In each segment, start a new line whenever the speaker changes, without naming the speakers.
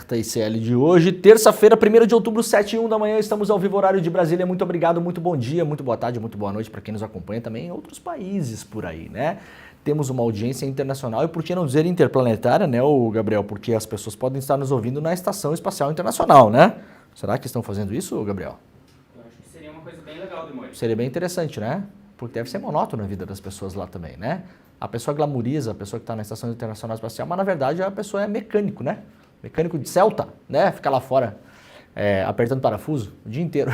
Alerta ICL de hoje, terça-feira, 1º de outubro, 7h01 da manhã, estamos ao vivo, horário de Brasília. Muito obrigado, muito bom dia, muito boa tarde, muito boa noite para quem nos acompanha também em outros países por aí, né? Temos uma audiência internacional e, por que não dizer, interplanetária, né, Gabriel? Porque as pessoas podem estar nos ouvindo na Estação Espacial Internacional, né? Será que estão fazendo isso, Gabriel?
Eu acho que seria uma coisa bem legal, Demônio.
Seria bem interessante, né? Porque deve ser monótono a vida das pessoas lá também, né? A pessoa glamoriza, a pessoa que está na Estação Internacional Espacial, mas na verdade a pessoa é mecânico, né? Mecânico de Celta, né? Fica lá fora apertando parafuso o dia inteiro.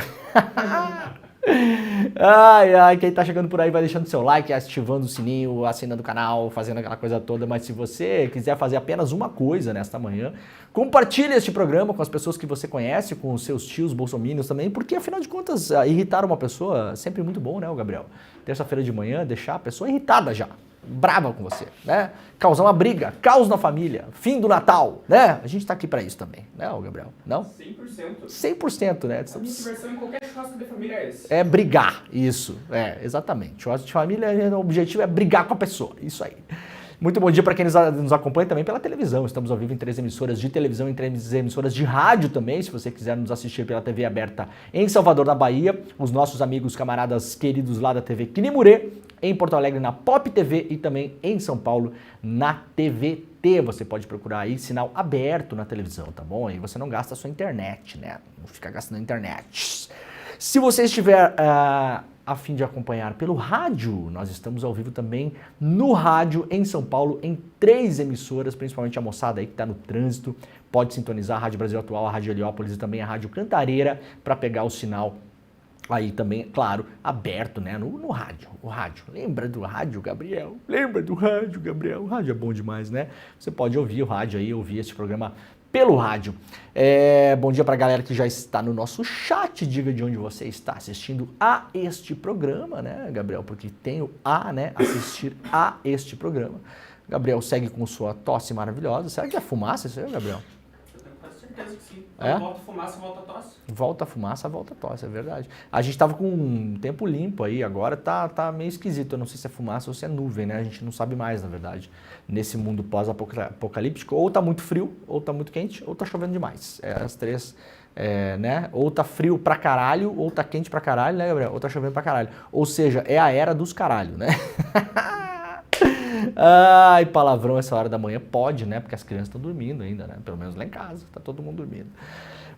Ai, quem tá chegando por aí vai deixando seu like, ativando o sininho, assinando o canal, fazendo aquela coisa toda. Mas se você quiser fazer apenas uma coisa nesta manhã, compartilhe este programa com as pessoas que você conhece, com os seus tios bolsominions também, porque afinal de contas, irritar uma pessoa é sempre muito bom, né, Gabriel? Terça-feira de manhã, deixar a pessoa irritada já, brava com você, né? Causar uma briga, caos na família, fim do Natal, né? A gente tá aqui pra isso também, né, Gabriel? Não?
100%.
100%, né?
A minha diversão em qualquer churrasco de família é esse.
É brigar, isso, exatamente. Churrasco de família, o objetivo é brigar com a pessoa, isso aí. Muito bom dia para quem nos acompanha também pela televisão. Estamos ao vivo em 3 emissoras de televisão e 3 emissoras de rádio também. Se você quiser nos assistir pela TV aberta em Salvador, na Bahia, os nossos amigos, camaradas queridos lá da TV Quinimurê, em Porto Alegre na Pop TV e também em São Paulo na TVT. Você pode procurar aí sinal aberto na televisão, tá bom? Aí você não gasta a sua internet, né? Não fica gastando a internet. Se você estiver a fim de acompanhar pelo rádio, nós estamos ao vivo também no rádio em São Paulo, em 3 emissoras, principalmente a moçada aí que está no trânsito, pode sintonizar a Rádio Brasil Atual, a Rádio Heliópolis e também a Rádio Cantareira para pegar o sinal aí também, claro, aberto, né, no rádio, o rádio. Lembra do rádio, Gabriel? Lembra do rádio, Gabriel? O rádio é bom demais, né? Você pode ouvir o rádio aí, ouvir esse programa pelo rádio. Bom dia para a galera que já está no nosso chat. Diga de onde você está assistindo a este programa, né, Gabriel? Porque tem o né, assistir a este programa. Gabriel segue com sua tosse maravilhosa. Será que é fumaça isso aí, Gabriel?
Eu tenho quase certeza que sim.
É?
Volta fumaça, volta tosse.
Volta a fumaça, volta a tosse, é verdade. A gente tava com um tempo limpo aí, agora tá meio esquisito. Eu não sei se é fumaça ou se é nuvem, né? A gente não sabe mais, na verdade. Nesse mundo pós-apocalíptico, ou tá muito frio, ou tá muito quente, ou tá chovendo demais. As três, né? Ou tá frio pra caralho, ou tá quente pra caralho, né, Gabriel? Ou tá chovendo pra caralho. Ou seja, é a era dos caralho, né? Ai, palavrão essa hora da manhã pode, né? Porque as crianças estão dormindo ainda, né? Pelo menos lá em casa, tá todo mundo dormindo.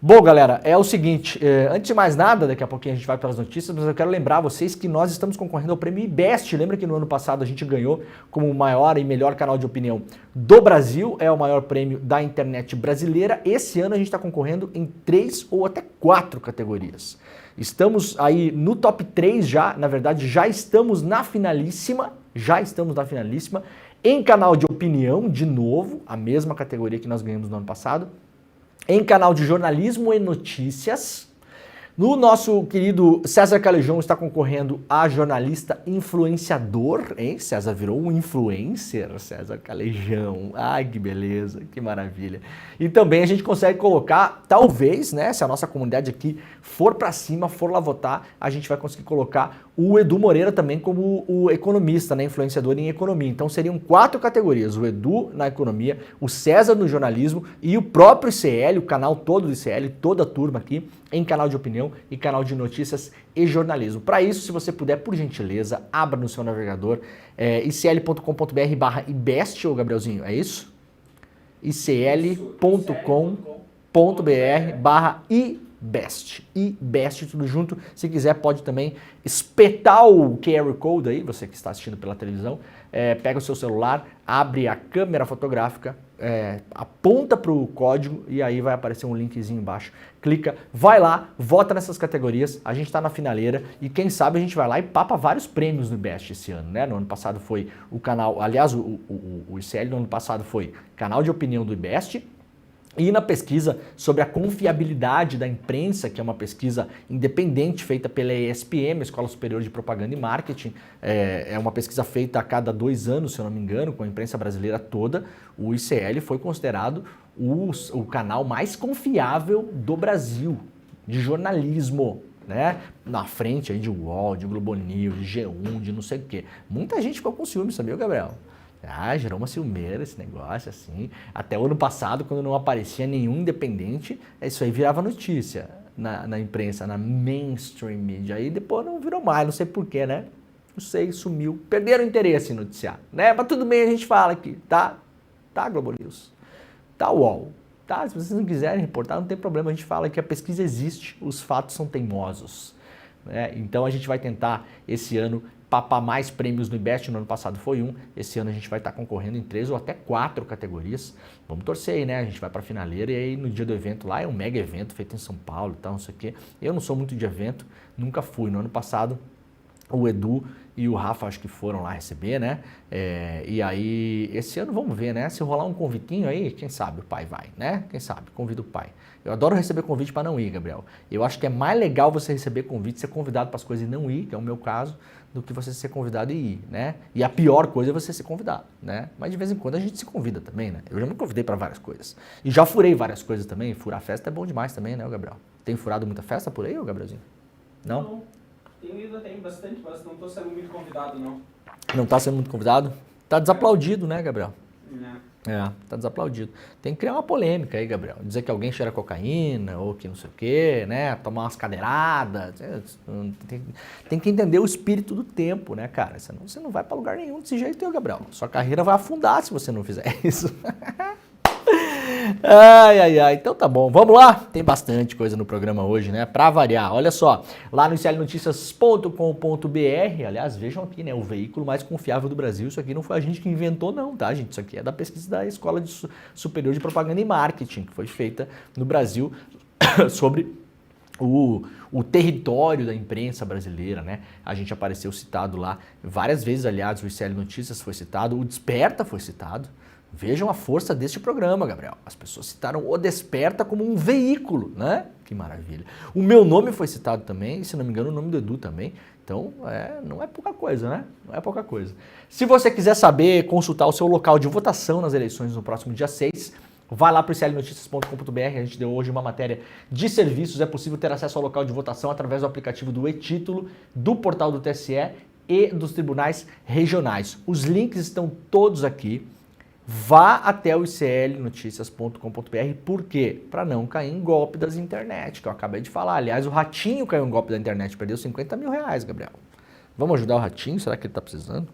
Bom, galera, é o seguinte, antes de mais nada, daqui a pouquinho a gente vai para as notícias, mas eu quero lembrar vocês que nós estamos concorrendo ao prêmio IBEST. Lembra que no ano passado a gente ganhou como o maior e melhor canal de opinião do Brasil, é o maior prêmio da internet brasileira. Esse ano a gente está concorrendo em 3 ou até 4 categorias. Estamos aí no top 3 já, na verdade já estamos na finalíssima, em canal de opinião, de novo, a mesma categoria que nós ganhamos no ano passado. Em canal de jornalismo e notícias. No nosso querido César Calejão está concorrendo a jornalista influenciador, hein? César virou um influencer, César Calejão. Ai, que beleza, que maravilha. E também a gente consegue colocar, talvez, né, se a nossa comunidade aqui for para cima, for lá votar, a gente vai conseguir colocar o Edu Moreira também como o economista, né, influenciador em economia. Então seriam 4 categorias, o Edu na economia, o César no jornalismo e o próprio ICL, o canal todo do ICL, toda a turma aqui, em canal de opinião e canal de notícias e jornalismo. Para isso, se você puder, por gentileza, abra no seu navegador icl.com.br/ibest, ô Gabrielzinho, é isso? icl.com.br/ibest. IBEST, tudo junto. Se quiser, pode também espetar o QR Code aí, você que está assistindo pela televisão, pega o seu celular, abre a câmera fotográfica, aponta para o código e aí vai aparecer um linkzinho embaixo. Clica, vai lá, vota nessas categorias, a gente está na finaleira e quem sabe a gente vai lá e papa vários prêmios no IBEST esse ano, né? No ano passado foi o canal, aliás, o ICL no ano passado foi canal de opinião do IBEST. E na pesquisa sobre a confiabilidade da imprensa, que é uma pesquisa independente feita pela ESPM, Escola Superior de Propaganda e Marketing, é uma pesquisa feita a cada 2 anos, se eu não me engano, com a imprensa brasileira toda, o ICL foi considerado o canal mais confiável do Brasil, de jornalismo, né? Na frente aí de UOL, de Globo News, de G1, de não sei o quê. Muita gente ficou com ciúme, sabia, Gabriel? Ah, gerou uma ciumeira esse negócio, assim. Até o ano passado, quando não aparecia nenhum independente, isso aí virava notícia na imprensa, na mainstream media. Aí depois não virou mais, não sei porquê, né? Não sei, sumiu. Perderam o interesse em noticiar, né? Mas tudo bem, a gente fala aqui, tá? Tá, Globo News. Tá, UOL. Tá, se vocês não quiserem reportar, não tem problema. A gente fala que a pesquisa existe, os fatos são teimosos. Né? Então a gente vai tentar, esse ano, papar mais prêmios no IBEST. No ano passado foi um. Esse ano a gente vai estar concorrendo em 3 ou até 4 categorias. Vamos torcer aí, né? A gente vai pra finaleira e aí no dia do evento lá é um mega evento feito em São Paulo e tal, não sei o quê. Eu não sou muito de evento, nunca fui. No ano passado, o Edu e o Rafa acho que foram lá receber, né? E aí, esse ano vamos ver, né? Se rolar um convitinho aí, quem sabe o pai vai, né? Quem sabe, convida o pai. Eu adoro receber convite para não ir, Gabriel. Eu acho que é mais legal você receber convite, ser convidado para as coisas e não ir, que é o meu caso, do que você ser convidado e ir, né? E a pior coisa é você ser convidado, né? Mas de vez em quando a gente se convida também, né? Eu já me convidei para várias coisas. E já furei várias coisas também. Furar festa é bom demais também, né, Gabriel? Tem furado muita festa por aí, Gabrielzinho? Não?
Tem bastante, mas não estou sendo muito convidado, não.
Não está sendo muito convidado? Tá desaplaudido, né, Gabriel?
Não.
Tá desaplaudido. Tem que criar uma polêmica aí, Gabriel. Dizer que alguém cheira cocaína ou que não sei o quê, né? Tomar umas cadeiradas. Tem que entender o espírito do tempo, né, cara? Senão você não vai pra lugar nenhum desse jeito, Gabriel. Sua carreira vai afundar se você não fizer isso. Ai. Então tá bom. Vamos lá? Tem bastante coisa no programa hoje, né? Pra variar. Olha só. Lá no iclnoticias.com.br, aliás, vejam aqui, né? O veículo mais confiável do Brasil. Isso aqui não foi a gente que inventou, não, tá, gente? Isso aqui é da pesquisa da Escola Superior de Propaganda e Marketing, que foi feita no Brasil sobre o território da imprensa brasileira, né? A gente apareceu citado lá várias vezes, aliás, o ICL Notícias foi citado, o Desperta foi citado. Vejam a força deste programa, Gabriel. As pessoas citaram o Desperta como um veículo, né? Que maravilha. O meu nome foi citado também, e se não me engano o nome do Edu também. Então, não é pouca coisa, né? Não é pouca coisa. Se você quiser saber, consultar o seu local de votação nas eleições no próximo dia 6, vai lá para o iclnoticias.com.br, a gente deu hoje uma matéria de serviços, é possível ter acesso ao local de votação através do aplicativo do e-Título, do portal do TSE e dos tribunais regionais. Os links estão todos aqui. Vá até o iclnoticias.com.br, por quê? Para não cair em golpe das internet, que eu acabei de falar. Aliás, o Ratinho caiu em golpe da internet, perdeu 50 mil reais, Gabriel. Vamos ajudar o Ratinho? Será que ele tá precisando?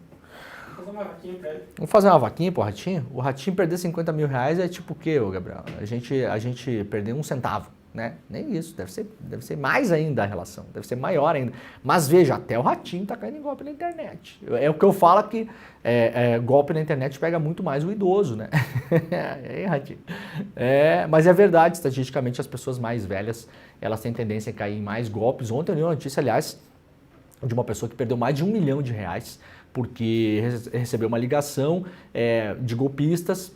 Vamos fazer uma vaquinha pra ele.
Vamos fazer uma vaquinha pro Ratinho? O Ratinho perder 50 mil reais é tipo o quê, Gabriel? A gente perder 1 centavo, né? Nem isso, deve ser mais ainda a relação, deve ser maior ainda. Mas veja, até o Ratinho tá caindo em golpe na internet. É o que eu falo que golpe na internet pega muito mais o idoso, né? Aí, Ratinho. Mas é verdade, estatisticamente as pessoas mais velhas, elas têm tendência a cair em mais golpes. Ontem eu li uma notícia, aliás, de uma pessoa que perdeu mais de R$1 milhão porque recebeu uma ligação de golpistas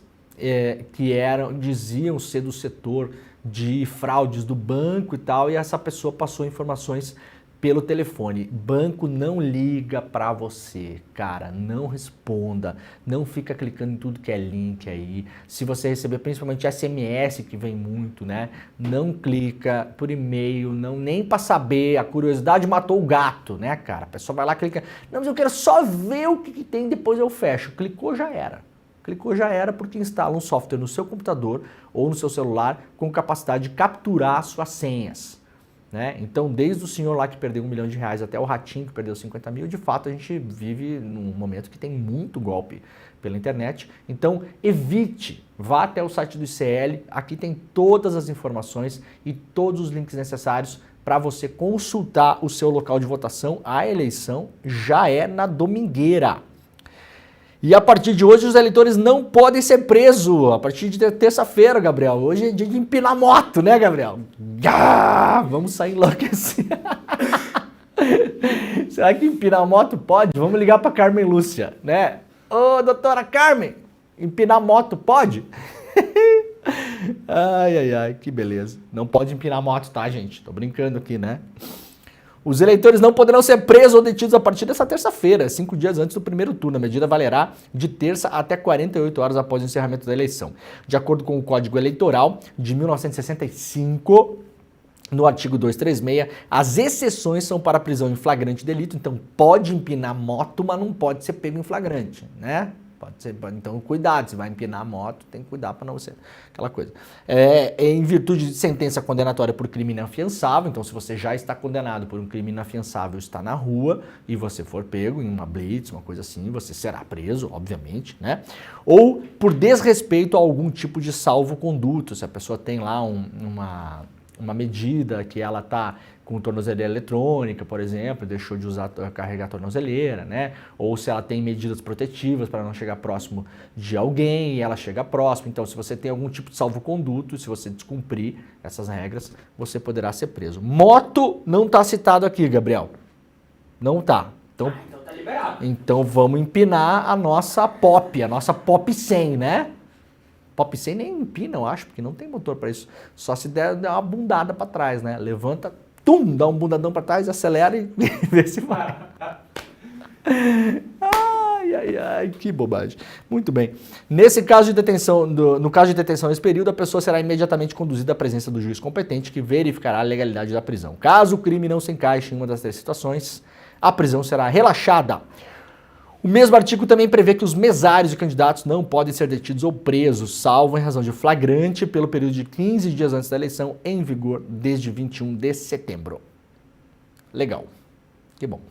que diziam ser do setor de fraudes do banco e tal, e essa pessoa passou informações pelo telefone. Banco não liga pra você, cara, não responda, não fica clicando em tudo que é link aí. Se você receber principalmente SMS, que vem muito, né, não clica por e-mail, nem pra saber, a curiosidade matou o gato, né, cara? A pessoa vai lá, clica, não, mas eu quero só ver o que tem, depois eu fecho. Clicou, já era. Clicou, já era, porque instala um software no seu computador ou no seu celular com capacidade de capturar suas senhas. Né? Então, desde o senhor lá que perdeu R$1 milhão até o Ratinho que perdeu 50 mil, de fato a gente vive num momento que tem muito golpe pela internet. Então, evite, vá até o site do ICL, aqui tem todas as informações e todos os links necessários para você consultar o seu local de votação. A eleição já é na domingueira. E a partir de hoje os eleitores não podem ser presos. A partir de terça-feira, Gabriel. Hoje é dia de empinar moto, né, Gabriel? Vamos sair enlouquecer. Será que empinar moto pode? Vamos ligar para Carmen Lúcia, né? Ô, doutora Carmen, empinar moto pode? Ai, que beleza. Não pode empinar moto, tá, gente? Tô brincando aqui, né? Os eleitores não poderão ser presos ou detidos a partir dessa terça-feira, 5 dias antes do primeiro turno. A medida valerá de terça até 48 horas após o encerramento da eleição. De acordo com o Código Eleitoral de 1965, no artigo 236, as exceções são para prisão em flagrante delito. Então pode empinar moto, mas não pode ser pego em flagrante, né? Pode ser, então cuidado, você vai empinar a moto, tem que cuidar para não ser aquela coisa. Em virtude de sentença condenatória por crime inafiançável, então se você já está condenado por um crime inafiançável, está na rua e você for pego em uma blitz, uma coisa assim, você será preso, obviamente, né? Ou por desrespeito a algum tipo de salvo-conduto, se a pessoa tem lá uma medida que ela está com tornozeleira eletrônica, por exemplo, deixou de carregar a tornozeleira, né? Ou se ela tem medidas protetivas para não chegar próximo de alguém e ela chega próximo. Então, se você tem algum tipo de salvo-conduto, se você descumprir essas regras, você poderá ser preso. Moto não está citado aqui, Gabriel. Não está.
Então tá liberado.
Então vamos empinar a nossa Pop 100, né? Pop 100 nem empina, eu acho, porque não tem motor para isso. Só se der uma bundada para trás, né? Levanta, dá um bundadão para trás, acelera e vê se vai. Ai, que bobagem. Muito bem. Nesse caso de detenção, no caso de detenção nesse período, a pessoa será imediatamente conduzida à presença do juiz competente que verificará a legalidade da prisão. Caso o crime não se encaixe em uma das três situações, a prisão será relaxada. O mesmo artigo também prevê que os mesários e candidatos não podem ser detidos ou presos, salvo em razão de flagrante, pelo período de 15 dias antes da eleição, em vigor desde 21 de setembro. Legal. Que bom.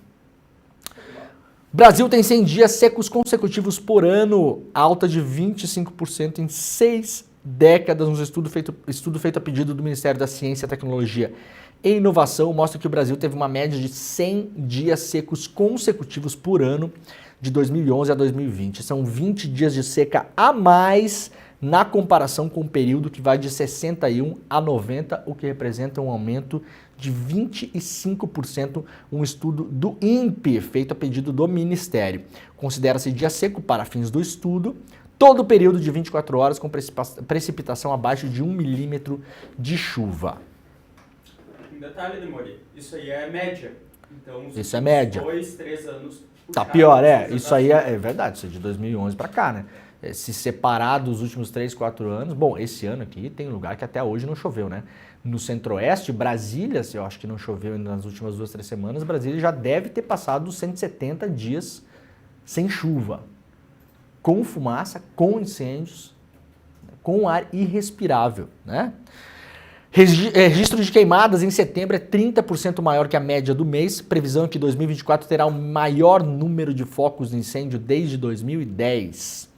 Brasil tem 100 dias secos consecutivos por ano, alta de 25% em 6 décadas. Um estudo feito a pedido do Ministério da Ciência, Tecnologia e Inovação mostra que o Brasil teve uma média de 100 dias secos consecutivos por ano, de 2011 a 2020. São 20 dias de seca a mais na comparação com o período que vai de 61 a 90, o que representa um aumento de 25%, um estudo do INPE, feito a pedido do Ministério. Considera-se dia seco para fins do estudo todo o período de 24 horas com precipitação abaixo de 1 milímetro de chuva.
Um detalhe, Demori, isso aí é média. Então,
isso é média.
2, 3 anos...
Tá pior, isso aí é verdade, isso é de 2011 para cá, né? Se separar dos últimos 3, 4 anos, bom, esse ano aqui tem lugar que até hoje não choveu, né? No Centro-Oeste, Brasília, eu acho que não choveu nas últimas 2, 3 semanas, Brasília já deve ter passado os 170 dias sem chuva, com fumaça, com incêndios, com ar irrespirável, né? Registro de queimadas em setembro é 30% maior que a média do mês. Previsão é que 2024 terá o maior número de focos de incêndio desde 2010.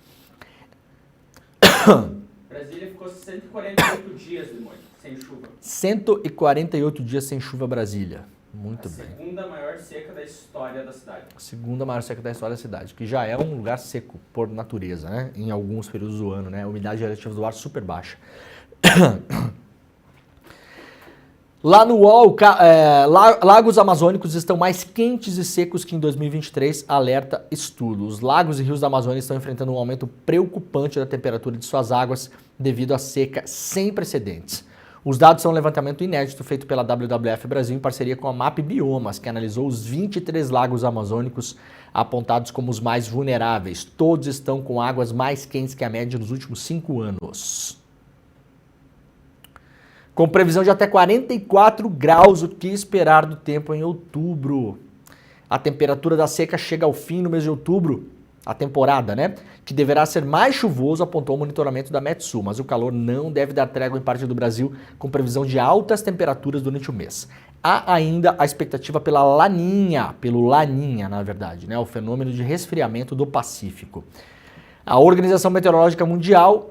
Brasília ficou 148 dias, Demônio, sem chuva.
148 dias sem chuva, Brasília. Muito bem.
A segunda maior seca da história da cidade.
Segunda maior seca da história da cidade, que já é um lugar seco por natureza, né? Em alguns períodos do ano, né? A umidade relativa do ar super baixa. Lá no UOL, lagos amazônicos estão mais quentes e secos que em 2023, alerta estudo. Os lagos e rios da Amazônia estão enfrentando um aumento preocupante da temperatura de suas águas devido à seca sem precedentes. Os dados são um levantamento inédito feito pela WWF Brasil em parceria com a MAP Biomas, que analisou os 23 lagos amazônicos apontados como os mais vulneráveis. Todos estão com águas mais quentes que a média nos últimos 5 anos. Com previsão de até 44 graus, o que esperar do tempo em outubro? A temperatura da seca chega ao fim no mês de outubro, a temporada, né? Que deverá ser mais chuvoso, apontou o monitoramento da Metsul, mas o calor não deve dar trégua em parte do Brasil, com previsão de altas temperaturas durante o mês. Há ainda a expectativa pelo Laninha, na verdade, né? O fenômeno de resfriamento do Pacífico. A Organização Meteorológica Mundial,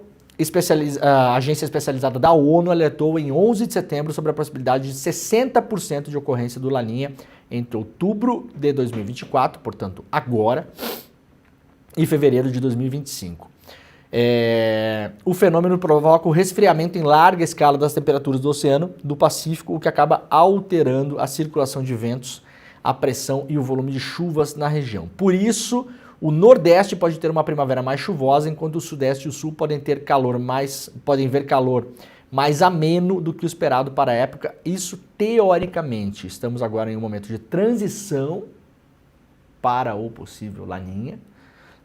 a agência especializada da ONU, alertou em 11 de setembro sobre a possibilidade de 60% de ocorrência do Laninha entre outubro de 2024, portanto agora, e fevereiro de 2025. O fenômeno provoca o resfriamento em larga escala das temperaturas do Oceano do Pacífico, o que acaba alterando a circulação de ventos, a pressão e o volume de chuvas na região. Por isso, o Nordeste pode ter uma primavera mais chuvosa, enquanto o Sudeste e o Sul podem ver calor mais ameno do que o esperado para a época. Isso teoricamente. Estamos agora em um momento de transição para o possível Laninha,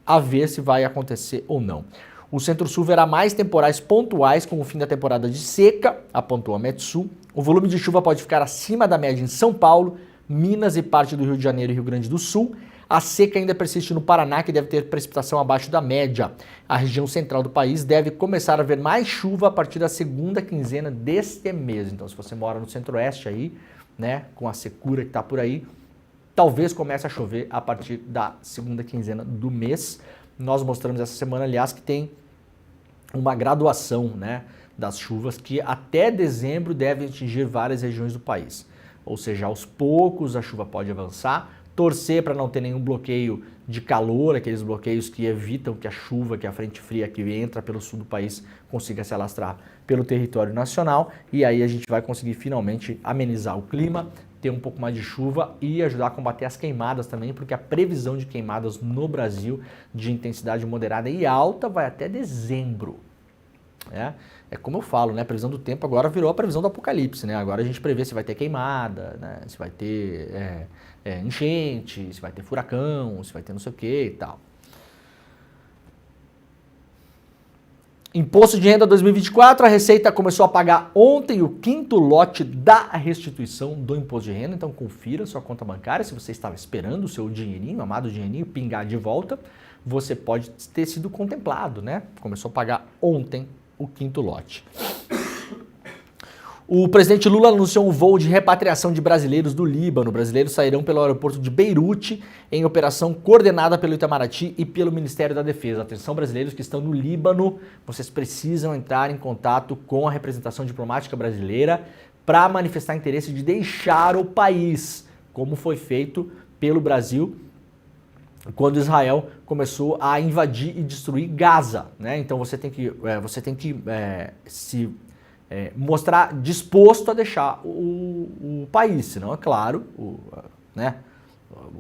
a ver se vai acontecer ou não. O Centro-Sul verá mais temporais pontuais com o fim da temporada de seca, apontou a Metsul. O volume de chuva pode ficar acima da média em São Paulo, Minas e parte do Rio de Janeiro e Rio Grande do Sul. A seca ainda persiste no Paraná, que deve ter precipitação abaixo da média. A região central do país deve começar a ver mais chuva a partir da segunda quinzena deste mês. Então, se você mora no centro-oeste aí, né, com a secura que está por aí, talvez comece a chover a partir da segunda quinzena do mês. Nós mostramos essa semana, aliás, que tem uma graduação, né, das chuvas que até dezembro devem atingir várias regiões do país. Ou seja, aos poucos a chuva pode avançar, torcer para não ter nenhum bloqueio de calor, aqueles bloqueios que evitam que a chuva, que a frente fria que entra pelo sul do país consiga se alastrar pelo território nacional, e aí a gente vai conseguir finalmente amenizar o clima, ter um pouco mais de chuva e ajudar a combater as queimadas também, porque a previsão de queimadas no Brasil de intensidade moderada e alta vai até dezembro. É como eu falo, né? A previsão do tempo agora virou a previsão do apocalipse, né? Agora a gente prevê se vai ter queimada, né? Se vai ter enchente, se vai ter furacão, se vai ter não sei o que e tal. Imposto de renda 2024, a Receita começou a pagar ontem o 5º lote da restituição do imposto de renda, então confira sua conta bancária, se você estava esperando o seu dinheirinho, amado dinheirinho, pingar de volta, você pode ter sido contemplado, né? Começou a pagar ontem o 5º lote. O presidente Lula anunciou um voo de repatriação de brasileiros do Líbano. Brasileiros sairão pelo aeroporto de Beirute em operação coordenada pelo Itamaraty e pelo Ministério da Defesa. Atenção, brasileiros que estão no Líbano, vocês precisam entrar em contato com a representação diplomática brasileira para manifestar interesse de deixar o país, como foi feito pelo Brasil quando Israel começou a invadir e destruir Gaza, né? Então você tem que se mostrar disposto a deixar o país, senão, é claro,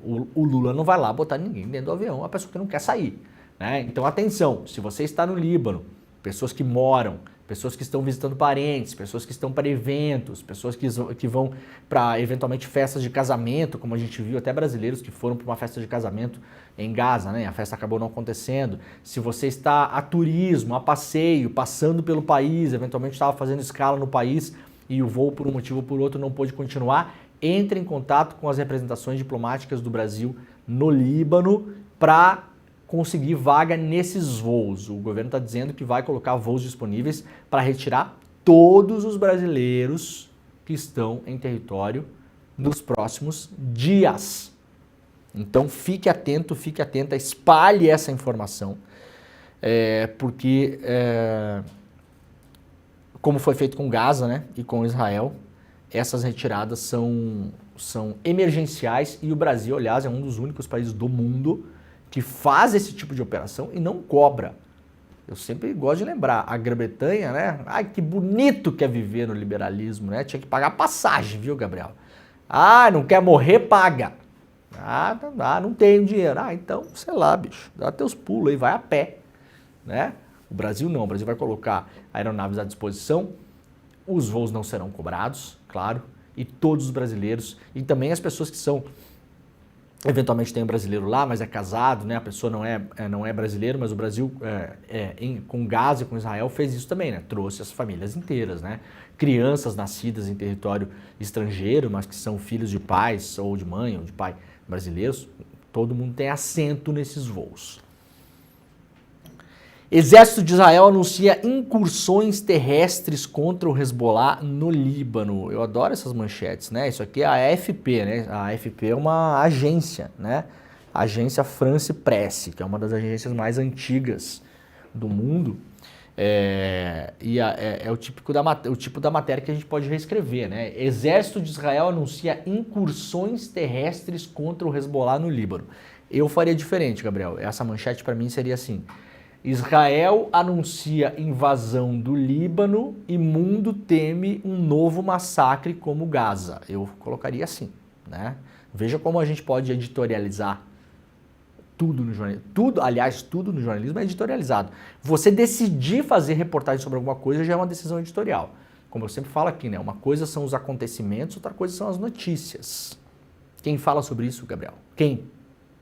o Lula não vai lá botar ninguém dentro do avião, a pessoa que não quer sair, né? Então, atenção, se você está no Líbano, pessoas que moram, pessoas que estão visitando parentes, pessoas que estão para eventos, pessoas que vão para, eventualmente, festas de casamento, como a gente viu, até brasileiros que foram para uma festa de casamento em Gaza, né? A festa acabou não acontecendo. Se você está a turismo, a passeio, passando pelo país, eventualmente estava fazendo escala no país e o voo, por um motivo ou por outro, não pôde continuar, entre em contato com as representações diplomáticas do Brasil no Líbano para conseguir vaga nesses voos. O governo está dizendo que vai colocar voos disponíveis para retirar todos os brasileiros que estão em território nos próximos dias. Então fique atento, fique atenta, espalhe essa informação, porque como foi feito com Gaza, né, e com Israel, essas retiradas são emergenciais e o Brasil, aliás, é um dos únicos países do mundo que faz esse tipo de operação e não cobra. Eu sempre gosto de lembrar, a Grã-Bretanha, né? Ai, que bonito que é viver no liberalismo, né? Tinha que pagar passagem, viu, Gabriel? Ah, não quer morrer, paga. Ah, não tenho dinheiro. Ah, então, sei lá, bicho, dá teus pulos aí, vai a pé, né? O Brasil não, o Brasil vai colocar aeronaves à disposição, os voos não serão cobrados, claro, e todos os brasileiros, e também as pessoas que são... Eventualmente tem um brasileiro lá, mas é casado, né? A pessoa não é brasileiro, mas o Brasil, com Gaza e com Israel, fez isso também, né? Trouxe as famílias inteiras, né? Crianças nascidas em território estrangeiro, mas que são filhos de pais, ou de mãe, ou de pai brasileiros, todo mundo tem assento nesses voos. Exército de Israel anuncia incursões terrestres contra o Hezbollah no Líbano. Eu adoro essas manchetes, né? Isso aqui é a AFP, né? A AFP é uma agência, né? A agência France Presse, que é uma das agências mais antigas do mundo. É o tipo da matéria que a gente pode reescrever, né? Exército de Israel anuncia incursões terrestres contra o Hezbollah no Líbano. Eu faria diferente, Gabriel. Essa manchete para mim seria assim: Israel anuncia invasão do Líbano e mundo teme um novo massacre como Gaza. Eu colocaria assim, né? Veja como a gente pode editorializar tudo no jornalismo. Tudo no jornalismo é editorializado. Você decidir fazer reportagem sobre alguma coisa já é uma decisão editorial. Como eu sempre falo aqui, né? Uma coisa são os acontecimentos, outra coisa são as notícias. Quem fala sobre isso, Gabriel? Quem?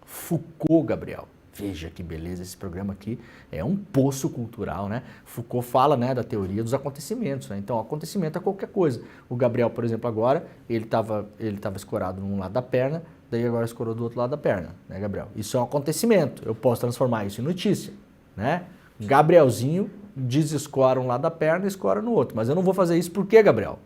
Foucault, Gabriel. Veja que beleza, esse programa aqui é um poço cultural, né? Foucault fala, né, da teoria dos acontecimentos, né? Então, acontecimento é qualquer coisa. O Gabriel, por exemplo, agora, ele estava escorado num lado da perna, daí agora escorou do outro lado da perna, né, Gabriel? Isso é um acontecimento, eu posso transformar isso em notícia, né? Gabrielzinho desescora um lado da perna e escora no outro, mas eu não vou fazer isso por quê, Gabriel?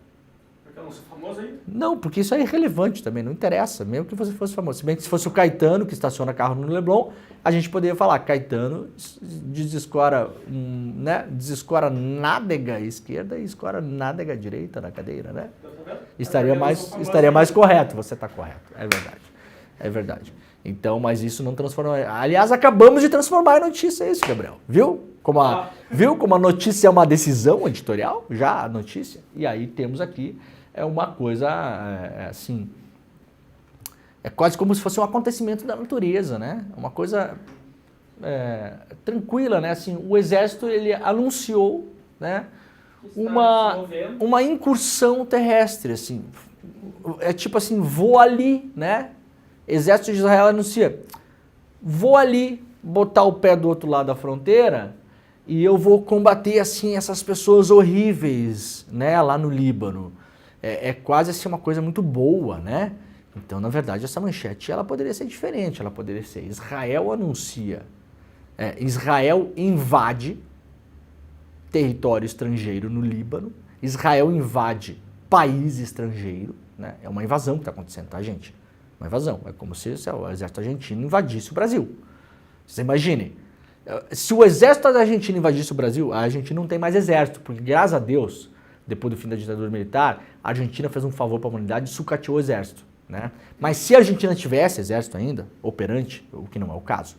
Porque eu não sou famoso ainda.
Não, porque isso é irrelevante também, não interessa, mesmo que você fosse famoso. Se bem que se fosse o Caetano que estaciona carro no Leblon, a gente poderia falar, Caetano desescora, né? Desescora nádega esquerda e escora nádega direita na cadeira, né?
Tá vendo?
Estaria mais correto, você está correto, é verdade, é verdade. Então, mas isso não transforma... Aliás, acabamos de transformar em notícia isso, Gabriel, viu? Viu como a notícia é uma decisão editorial? Já a notícia. E aí temos aqui uma coisa, assim... É quase como se fosse um acontecimento da natureza, né? Uma coisa tranquila, né? Assim, o Exército, ele anunciou, né? Uma incursão terrestre, assim. É tipo assim, vou ali, né? Exército de Israel anuncia, vou ali botar o pé do outro lado da fronteira e eu vou combater, assim, essas pessoas horríveis, né? Lá no Líbano. É quase assim uma coisa muito boa, né? Então, na verdade, essa manchete ela poderia ser diferente, ela poderia ser Israel anuncia, Israel invade território estrangeiro no Líbano, Israel invade país estrangeiro, né? É uma invasão que está acontecendo, tá, gente? Uma invasão, é como se o exército argentino invadisse o Brasil. Vocês imaginem, se o exército da Argentina invadisse o Brasil, a Argentina não tem mais exército, porque graças a Deus, depois do fim da ditadura militar, a Argentina fez um favor para a humanidade e sucateou o exército. Né? Mas se a Argentina tivesse exército ainda, operante, o que não é o caso,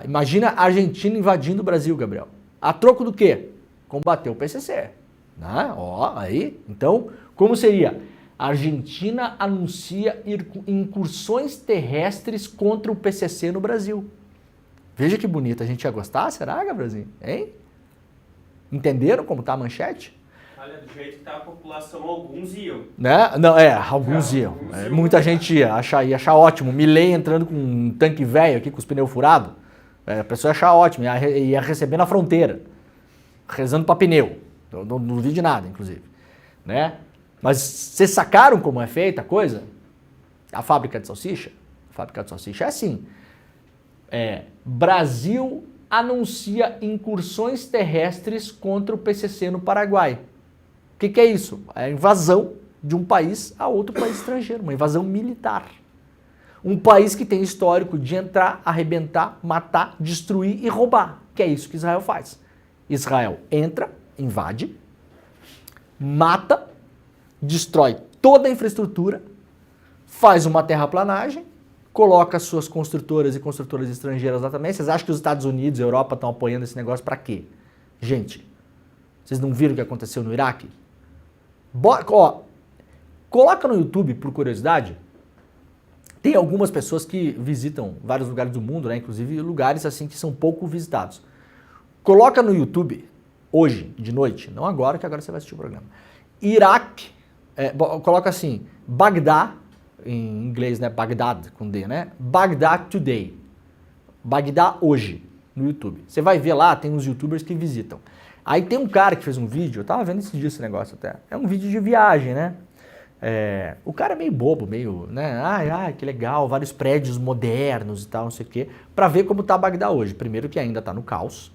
imagina a Argentina invadindo o Brasil, Gabriel. A troco do quê? Combater o PCC. Né? Ó, aí, então, como seria? A Argentina anuncia incursões terrestres contra o PCC no Brasil. Veja que bonito, a gente ia gostar, será, Gabrielzinho? Hein? Entenderam como está a manchete?
Olha, do jeito que está a população, alguns iam.
Né? Não, alguns iam. Muita gente ia achar ótimo. Milley entrando com um tanque velho aqui, com os pneus furados. A pessoa ia achar ótimo, ia receber na fronteira, rezando para pneu. Não duvido de nada, inclusive. Né? Mas vocês sacaram como é feita a coisa? A fábrica de salsicha? A fábrica de salsicha é assim. Brasil anuncia incursões terrestres contra o PCC no Paraguai. O que é isso? É a invasão de um país a outro país estrangeiro, uma invasão militar. Um país que tem histórico de entrar, arrebentar, matar, destruir e roubar, que é isso que Israel faz. Israel entra, invade, mata, destrói toda a infraestrutura, faz uma terraplanagem, coloca suas construtoras e construtoras estrangeiras lá também. Vocês acham que os Estados Unidos e a Europa estão apoiando esse negócio para quê? Gente, vocês não viram o que aconteceu no Iraque? Coloca no YouTube, por curiosidade, tem algumas pessoas que visitam vários lugares do mundo, né? Inclusive lugares assim que são pouco visitados. Coloca no YouTube, hoje, de noite, não agora, que agora você vai assistir o programa. Iraque, coloca assim, Bagdá, em inglês, né? Bagdad, com D, né? Bagdá Today. Bagdá hoje, no YouTube. Você vai ver lá, tem uns youtubers que visitam. Aí tem um cara que fez um vídeo, eu tava vendo esse dia esse negócio até. É um vídeo de viagem, né? O cara é meio bobo, meio, né? Ai, que legal, vários prédios modernos e tal, não sei o quê. Pra ver como tá Bagdá hoje. Primeiro que ainda tá no caos,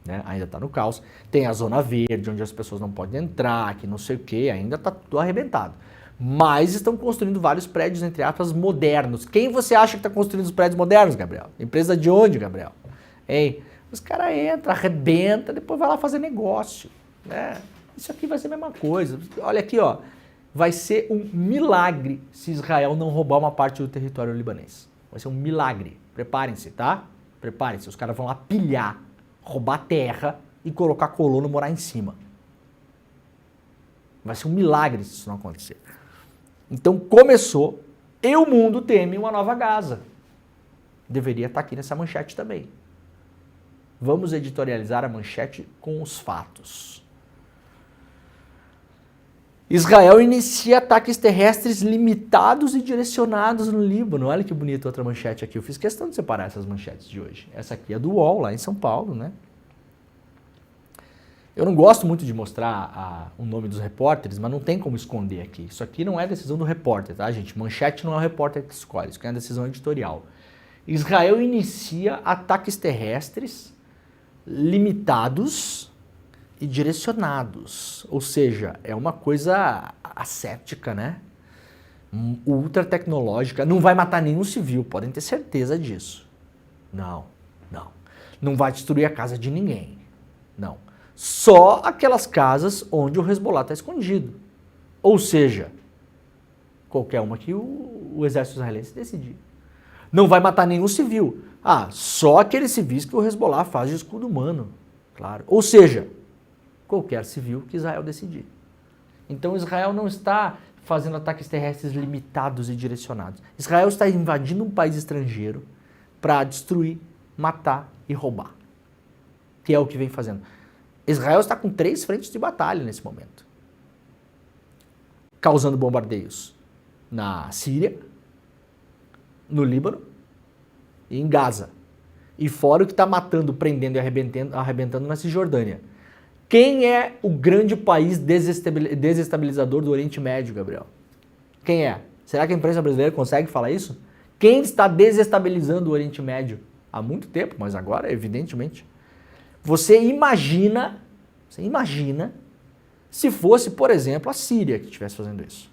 né? Ainda tá no caos. Tem a zona verde, onde as pessoas não podem entrar, que não sei o quê, ainda tá tudo arrebentado. Mas estão construindo vários prédios, entre aspas, modernos. Quem você acha que está construindo os prédios modernos, Gabriel? Empresa de onde, Gabriel? Hein? Os caras entram, arrebenta, depois vai lá fazer negócio. Né? Isso aqui vai ser a mesma coisa. Olha aqui, ó. Vai ser um milagre se Israel não roubar uma parte do território libanês. Vai ser um milagre. Preparem-se, tá? Preparem-se. Os caras vão lá pilhar, roubar terra e colocar colono morar em cima. Vai ser um milagre se isso não acontecer. Então começou, e o mundo teme uma nova Gaza. Deveria estar aqui nessa manchete também. Vamos editorializar a manchete com os fatos. Israel inicia ataques terrestres limitados e direcionados no Líbano. Olha que bonita outra manchete aqui. Eu fiz questão de separar essas manchetes de hoje. Essa aqui é do UOL, lá em São Paulo, né? Eu não gosto muito de mostrar o nome dos repórteres, mas não tem como esconder aqui. Isso aqui não é decisão do repórter, tá, gente? Manchete não é o repórter que escolhe, isso aqui é uma decisão editorial. Israel inicia ataques terrestres limitados e direcionados. Ou seja, é uma coisa ascética, né? Ultra tecnológica. Não vai matar nenhum civil, podem ter certeza disso. Não, não. Não vai destruir a casa de ninguém. Não. Só aquelas casas onde o Hezbollah está escondido. Ou seja, qualquer uma que o exército israelense decidir. Não vai matar nenhum civil. Ah, só aqueles civis que o Hezbollah faz de escudo humano. Claro. Ou seja, qualquer civil que Israel decidir. Então Israel não está fazendo ataques terrestres limitados e direcionados. Israel está invadindo um país estrangeiro para destruir, matar e roubar. Que é o que vem fazendo. Israel está com 3 frentes de batalha nesse momento. Causando bombardeios na Síria, no Líbano e em Gaza. E fora o que está matando, prendendo e arrebentando na Cisjordânia. Quem é o grande país desestabilizador do Oriente Médio, Gabriel? Quem é? Será que a imprensa brasileira consegue falar isso? Quem está desestabilizando o Oriente Médio? Há muito tempo, mas agora, evidentemente. Você imagina se fosse, por exemplo, a Síria que estivesse fazendo isso.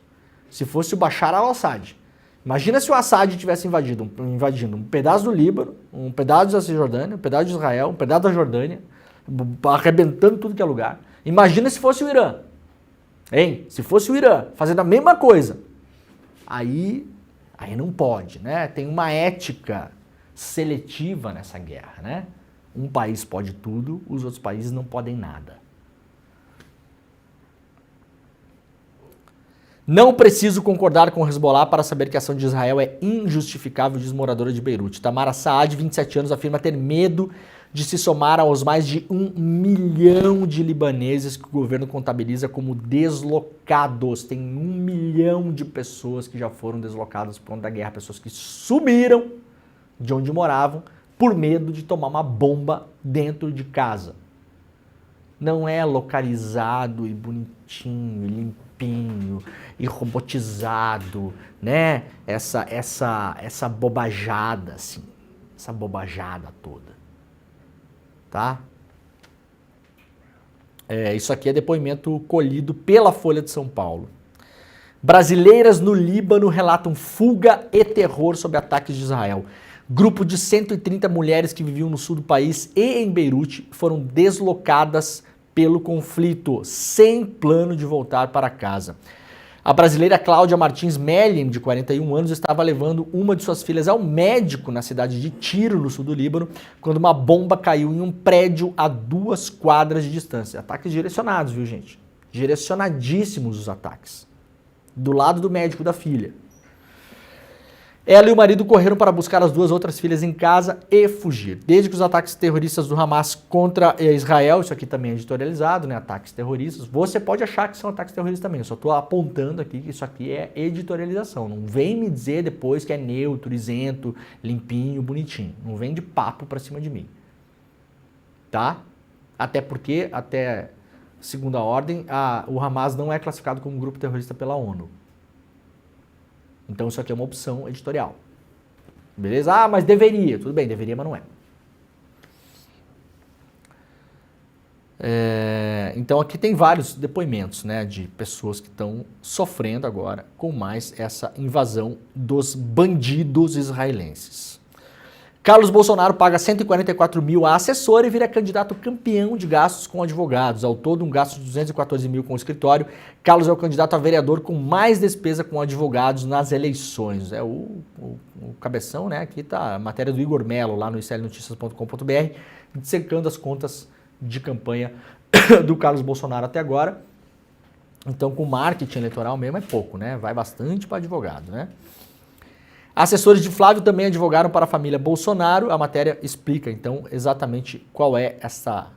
Se fosse o Bashar al-Assad. Imagina se o Assad tivesse invadindo um pedaço do Líbano, um pedaço da Cisjordânia, um pedaço de Israel, um pedaço da Jordânia, arrebentando tudo que é lugar. Imagina se fosse o Irã. Hein? Se fosse o Irã fazendo a mesma coisa. Aí não pode, né? Tem uma ética seletiva nessa guerra, né? Um país pode tudo, os outros países não podem nada. Não preciso concordar com o Hezbollah para saber que a ação de Israel é injustificável, diz moradora de Beirute. Tamara Saad, 27 anos, afirma ter medo de se somar aos mais de 1 milhão de libaneses que o governo contabiliza como deslocados. Tem 1 milhão de pessoas que já foram deslocadas por conta da guerra, pessoas que sumiram de onde moravam por medo de tomar uma bomba dentro de casa. Não é localizado e bonitinho, e limpinho e robotizado, né? Essa bobajada assim, essa bobajada toda, tá? Isso aqui é depoimento colhido pela Folha de São Paulo. Brasileiras no Líbano relatam fuga e terror sob ataques de Israel. Grupo de 130 mulheres que viviam no sul do país e em Beirute foram deslocadas pelo conflito, sem plano de voltar para casa. A brasileira Cláudia Martins Mellin, de 41 anos, estava levando uma de suas filhas ao médico na cidade de Tiro, no sul do Líbano, quando uma bomba caiu em um prédio a 2 quadras de distância. Ataques direcionados, viu, gente? Direcionadíssimos os ataques. Do lado do médico da filha. Ela e o marido correram para buscar as 2 outras filhas em casa e fugir. Desde que os ataques terroristas do Hamas contra Israel, isso aqui também é editorializado, né? Ataques terroristas. Você pode achar que são ataques terroristas também. Eu só estou apontando aqui que isso aqui é editorialização. Não vem me dizer depois que é neutro, isento, limpinho, bonitinho. Não vem de papo para cima de mim. Tá? Até porque, até segunda ordem, o Hamas não é classificado como grupo terrorista pela ONU. Então isso aqui é uma opção editorial. Beleza? Ah, mas deveria. Tudo bem, deveria, mas não é. Então aqui tem vários depoimentos, né, de pessoas que estão sofrendo agora com mais essa invasão dos bandidos israelenses. Carlos Bolsonaro paga 144 mil a assessor e vira candidato campeão de gastos com advogados. Ao todo, um gasto de 214 mil com o escritório. Carlos é o candidato a vereador com mais despesa com advogados nas eleições. É o cabeção, né? Aqui está a matéria do Igor Mello, lá no iclnoticias.com.br, dissecando as contas de campanha do Carlos Bolsonaro até agora. Então, com marketing eleitoral mesmo é pouco, né? Vai bastante para advogado, né? Assessores de Flávio também advogaram para a família Bolsonaro. A matéria explica, então, exatamente qual é essa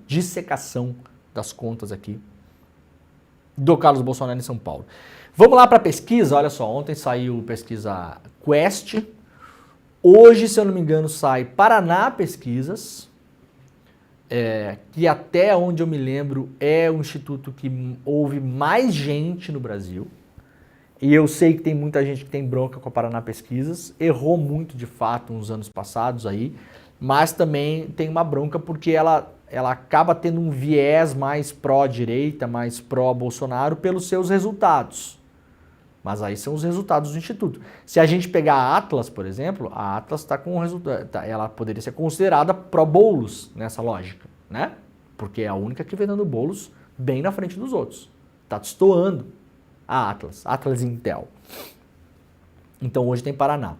dissecação das contas aqui do Carlos Bolsonaro em São Paulo. Vamos lá para a pesquisa. Olha só, ontem saiu pesquisa Quest. Hoje, se eu não me engano, sai Paraná Pesquisas. que até onde eu me lembro é o instituto que houve mais gente no Brasil. E eu sei que tem muita gente que tem bronca com a Paraná Pesquisas, errou muito de fato uns anos passados aí, mas também tem uma bronca porque ela acaba tendo um viés mais pró-direita, mais pró-Bolsonaro pelos seus resultados. Mas aí são os resultados do Instituto. Se a gente pegar a Atlas, por exemplo, a Atlas está com um resultado, ela poderia ser considerada pró-Boulos nessa lógica, né? Porque é a única que vem dando Boulos bem na frente dos outros. Está destoando a Atlas Intel. Então hoje tem Paraná.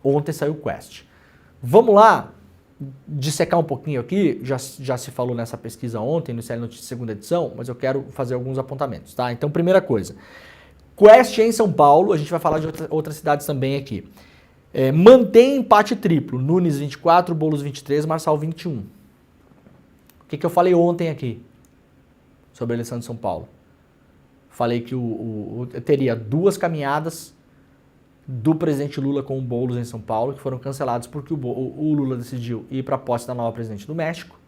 Ontem saiu o Quest. Vamos lá dissecar um pouquinho aqui, já se falou nessa pesquisa ontem, no CL Notícias segunda edição, mas eu quero fazer alguns apontamentos, tá? Então, primeira coisa, Quest em São Paulo, a gente vai falar de outras cidades também aqui. Mantém empate triplo, Nunes 24, Boulos 23, Marçal 21. O que eu falei ontem aqui sobre a eleição de São Paulo? Falei que teria duas caminhadas do presidente Lula com o Boulos em São Paulo, que foram cancelados porque o Lula decidiu ir para a posse da nova presidente do México,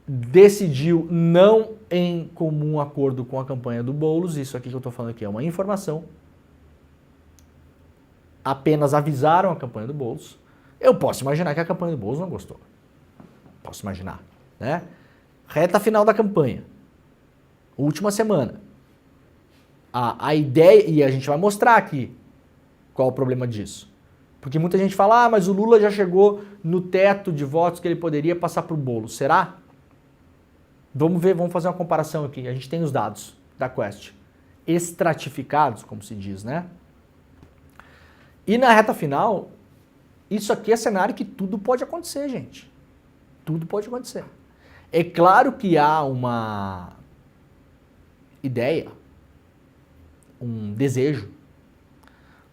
decidiu não em comum acordo com a campanha do Boulos, isso aqui que eu estou falando aqui é uma informação, apenas avisaram a campanha do Boulos. Eu posso imaginar que a campanha do Boulos não gostou, posso imaginar, né? Reta final da campanha, última semana, a ideia, e a gente vai mostrar aqui qual o problema disso. Porque muita gente fala, mas o Lula já chegou no teto de votos que ele poderia passar para o Boulos. Será? Vamos ver, vamos fazer uma comparação aqui. A gente tem os dados da Quest estratificados, como se diz, né? E na reta final, isso aqui é cenário que tudo pode acontecer, gente. Tudo pode acontecer. É claro que há uma ideia, um desejo,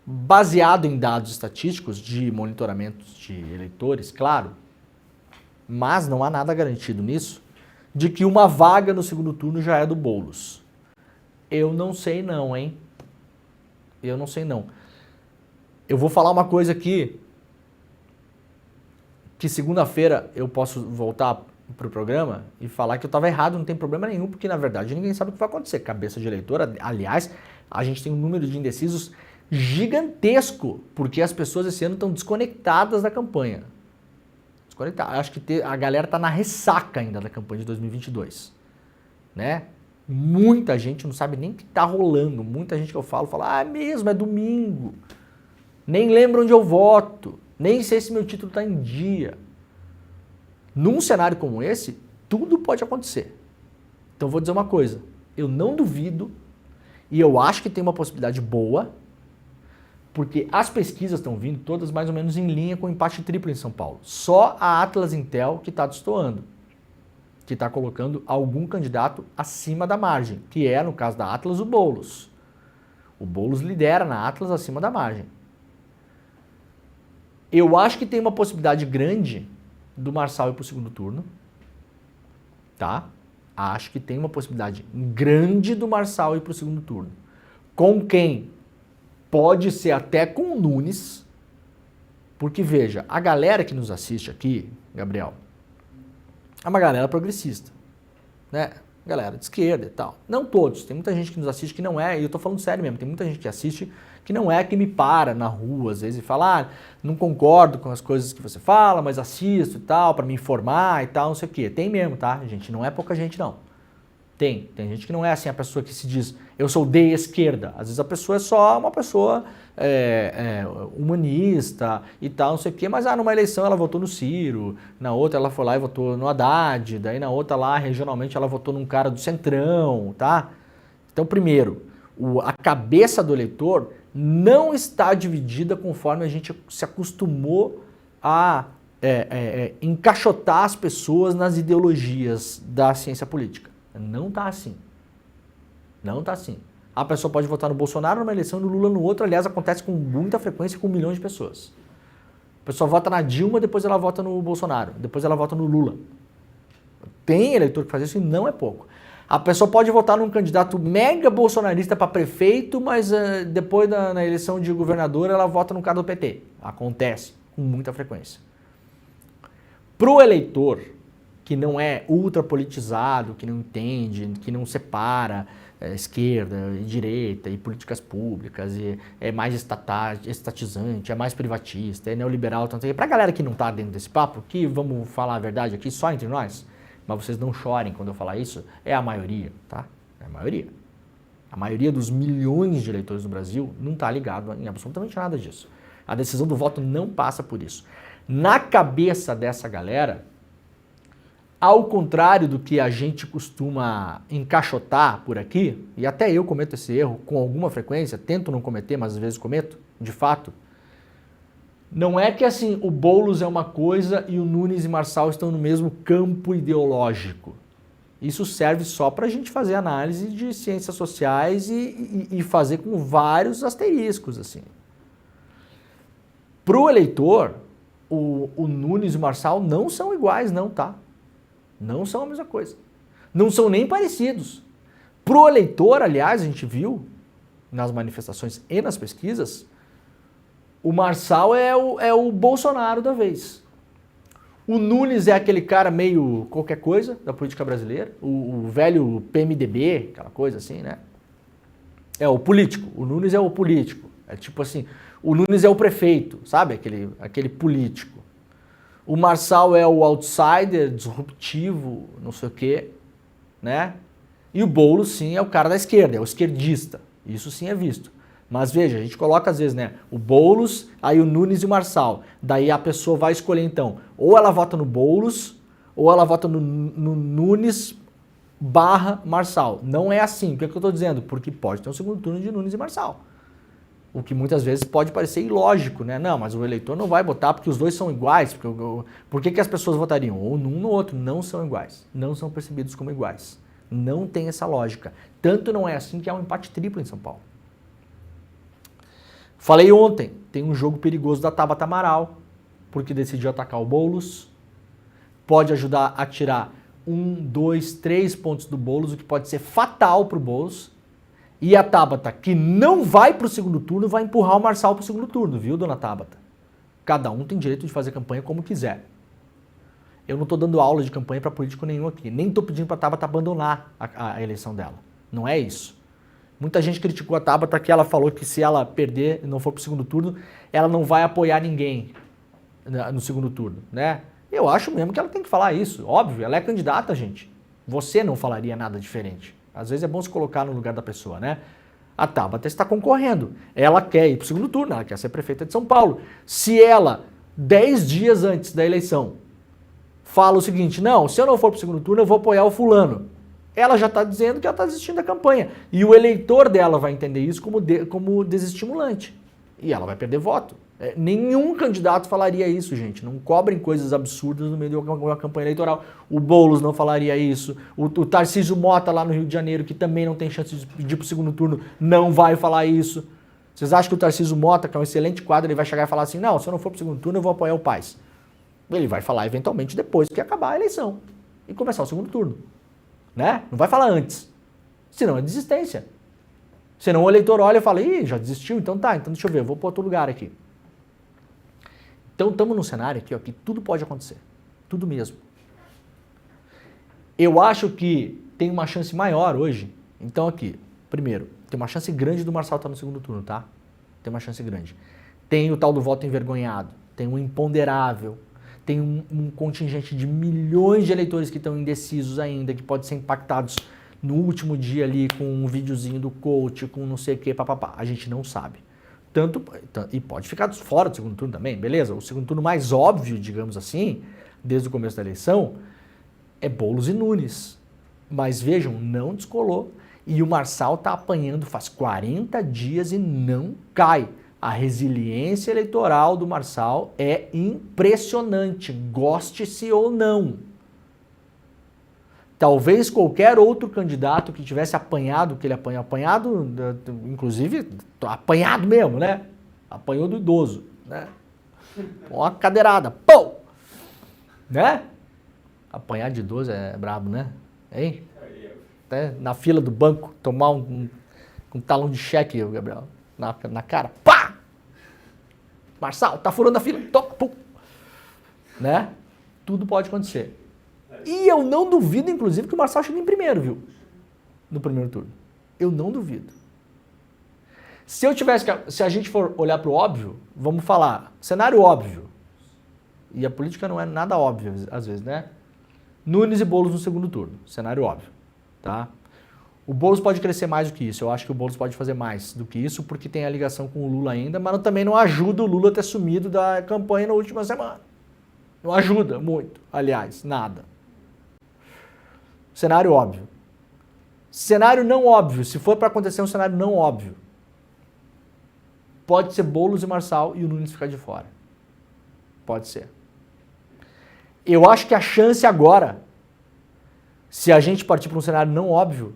baseado em dados estatísticos de monitoramentos de eleitores, claro, mas não há nada garantido nisso, de que uma vaga no segundo turno já é do Boulos. Eu não sei não, hein? Eu não sei não. Eu vou falar uma coisa aqui, que segunda-feira eu posso voltar para o programa e falar que eu estava errado, não tem problema nenhum, porque na verdade ninguém sabe o que vai acontecer. Cabeça de eleitor, aliás, a gente tem um número de indecisos gigantesco, porque as pessoas esse ano estão desconectadas da campanha. Acho que a galera está na ressaca ainda da campanha de 2022, né? Muita gente não sabe nem o que está rolando, muita gente que eu falo, fala, mesmo, é domingo, nem lembro onde eu voto, nem sei se meu título está em dia. Num cenário como esse, tudo pode acontecer. Então vou dizer uma coisa, eu não duvido, e eu acho que tem uma possibilidade boa, porque as pesquisas estão vindo todas mais ou menos em linha com o empate triplo em São Paulo. Só a Atlas Intel que está destoando, que está colocando algum candidato acima da margem, que é, no caso da Atlas, o Boulos. O Boulos lidera na Atlas acima da margem. Eu acho que tem uma possibilidade grande do Marçal ir para o segundo turno, tá? Acho que tem uma possibilidade grande do Marçal ir para o segundo turno. Com quem? Pode ser até com o Nunes, porque veja, a galera que nos assiste aqui, Gabriel, é uma galera progressista, né? Galera de esquerda e tal. Não todos, tem muita gente que nos assiste que não é, e eu tô falando sério mesmo, tem muita gente que assiste que não é, que me para na rua às vezes e fala, não concordo com as coisas que você fala, mas assisto e tal, para me informar e tal, não sei o quê. Tem mesmo, tá, gente? Não é pouca gente, não. Tem gente que não é assim, a pessoa que se diz, eu sou de esquerda. Às vezes a pessoa é só uma pessoa humanista e tal, não sei o quê, mas numa eleição ela votou no Ciro, na outra ela foi lá e votou no Haddad, daí na outra lá, regionalmente, ela votou num cara do Centrão, tá? Então, primeiro, a cabeça do eleitor não está dividida conforme a gente se acostumou a encaixotar as pessoas nas ideologias da ciência política. Não está assim. Não está assim. A pessoa pode votar no Bolsonaro numa eleição e no Lula no outro. Aliás, acontece com muita frequência com milhões de pessoas. A pessoa vota na Dilma, depois ela vota no Bolsonaro. Depois ela vota no Lula. Tem eleitor que faz isso e não é pouco. A pessoa pode votar num candidato mega bolsonarista para prefeito, mas depois na eleição de governador ela vota num cara do PT. Acontece com muita frequência. Pro eleitor que não é ultrapolitizado, que não entende, que não separa esquerda e direita e políticas públicas, e é mais estatizante, é mais privatista, é neoliberal, tanto pra galera que não tá dentro desse papo, que vamos falar a verdade aqui só entre nós, mas vocês não chorem quando eu falar isso, é a maioria, tá? É a maioria. A maioria dos milhões de eleitores do Brasil não está ligado em absolutamente nada disso. A decisão do voto não passa por isso. Na cabeça dessa galera, ao contrário do que a gente costuma encaixotar por aqui, e até eu cometo esse erro com alguma frequência, tento não cometer, mas às vezes cometo, de fato, não é que assim o Boulos é uma coisa e o Nunes e Marçal estão no mesmo campo ideológico. Isso serve só para a gente fazer análise de ciências sociais e fazer com vários asteriscos, assim. Para o eleitor, o Nunes e o Marçal não são iguais, não, tá? Não são a mesma coisa. Não são nem parecidos. Para o eleitor, aliás, a gente viu nas manifestações e nas pesquisas, o Marçal é o Bolsonaro da vez. O Nunes é aquele cara meio qualquer coisa da política brasileira, o velho PMDB, aquela coisa assim, né? É o político, o Nunes é o político. É tipo assim, o Nunes é o prefeito, sabe? Aquele político. O Marçal é o outsider, disruptivo, não sei o quê, né? E o Boulos, sim, é o cara da esquerda, é o esquerdista. Isso sim é visto. Mas veja, a gente coloca às vezes, né, o Boulos, aí o Nunes e o Marçal. Daí a pessoa vai escolher então, ou ela vota no Boulos, ou ela vota no Nunes / Marçal. Não é assim. Por que eu estou dizendo? Porque pode ter um segundo turno de Nunes e Marçal. O que muitas vezes pode parecer ilógico, né? Não, mas o eleitor não vai votar porque os dois são iguais. Por que as pessoas votariam? Ou num ou no outro. Não são iguais. Não são percebidos como iguais. Não tem essa lógica. Tanto não é assim que há um empate triplo em São Paulo. Falei ontem, tem um jogo perigoso da Tabata Amaral, porque decidiu atacar o Boulos. Pode ajudar a tirar 1, 2, 3 pontos do Boulos, o que pode ser fatal para o Boulos. E a Tabata, que não vai para o segundo turno, vai empurrar o Marçal para o segundo turno, viu, dona Tabata? Cada um tem direito de fazer campanha como quiser. Eu não estou dando aula de campanha para político nenhum aqui. Nem estou pedindo para a Tabata abandonar a eleição dela. Não é isso. Muita gente criticou a Tabata que ela falou que se ela perder e não for para o segundo turno, ela não vai apoiar ninguém no segundo turno, né? Eu acho mesmo que ela tem que falar isso. Óbvio, ela é candidata, gente. Você não falaria nada diferente. Às vezes é bom se colocar no lugar da pessoa, né? A Tabata está concorrendo. Ela quer ir para o segundo turno, ela quer ser prefeita de São Paulo. Se ela, 10 dias antes da eleição, fala o seguinte, não, se eu não for para o segundo turno, eu vou apoiar o fulano. Ela já está dizendo que ela está desistindo da campanha. E o eleitor dela vai entender isso como desestimulante. E ela vai perder voto. Nenhum candidato falaria isso, gente. Não cobrem coisas absurdas no meio de uma campanha eleitoral. O Boulos não falaria isso. O Tarcísio Mota lá no Rio de Janeiro, que também não tem chance de ir para o segundo turno, não vai falar isso. Vocês acham que o Tarcísio Mota, que é um excelente quadro, ele vai chegar e falar assim, não, se eu não for para o segundo turno, eu vou apoiar o Paes. Ele vai falar eventualmente depois que acabar a eleição e começar o segundo turno. Né? Não vai falar antes. Senão é desistência. Senão o eleitor olha e fala, ih, já desistiu? Então tá, então deixa eu ver, eu vou para outro lugar aqui. Então estamos num cenário aqui, ó, que tudo pode acontecer. Tudo mesmo. Eu acho que tem uma chance maior hoje. Então aqui, primeiro, tem uma chance grande do Marçal estar no segundo turno, tá? Tem uma chance grande. Tem o tal do voto envergonhado. Tem o imponderável. Tem um contingente de milhões de eleitores que estão indecisos ainda, que podem ser impactados no último dia ali com um videozinho do coach, com não sei o que, papapá. A gente não sabe. E pode ficar fora do segundo turno também, beleza? O segundo turno mais óbvio, digamos assim, desde o começo da eleição, é Boulos e Nunes. Mas vejam, não descolou. E o Marçal está apanhando faz 40 dias e não cai. A resiliência eleitoral do Marçal é impressionante, goste-se ou não. Talvez qualquer outro candidato que tivesse apanhado, que ele apanhado, inclusive, apanhado mesmo, né? Apanhou do idoso, né? Uma cadeirada, pô! Né? Apanhar de idoso é brabo, né? Hein? Até na fila do banco, tomar um talão de cheque, Gabriel, na cara, pá! Marçal, tá furando a fila, toca, pum! Né? Tudo pode acontecer. E eu não duvido, inclusive, que o Marçal chegue em primeiro, viu? No primeiro turno. Eu não duvido. Se a gente for olhar para o óbvio, vamos falar, cenário óbvio. E a política não é nada óbvio, às vezes, né? Nunes e Boulos no segundo turno. Cenário óbvio, tá? O Boulos pode crescer mais do que isso. Eu acho que o Boulos pode fazer mais do que isso, porque tem a ligação com o Lula ainda, mas também não ajuda o Lula a ter sumido da campanha na última semana. Não ajuda muito, aliás, nada. Cenário óbvio. Cenário não óbvio, se for para acontecer um cenário não óbvio, pode ser Boulos e Marçal e o Nunes ficar de fora. Pode ser. Eu acho que a chance agora, se a gente partir para um cenário não óbvio,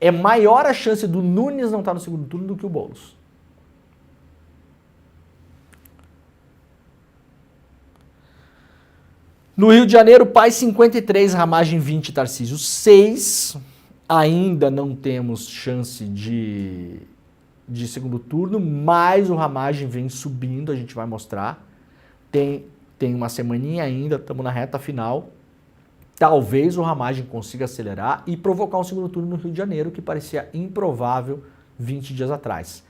é maior a chance do Nunes não estar no segundo turno do que o Boulos. No Rio de Janeiro, Paz 53, Ramagem 20, Tarcísio 6. Ainda não temos chance de segundo turno, mas o Ramagem vem subindo, a gente vai mostrar. Tem uma semaninha ainda, estamos na reta final. Talvez o Ramagem consiga acelerar e provocar um segundo turno no Rio de Janeiro, que parecia improvável 20 dias atrás.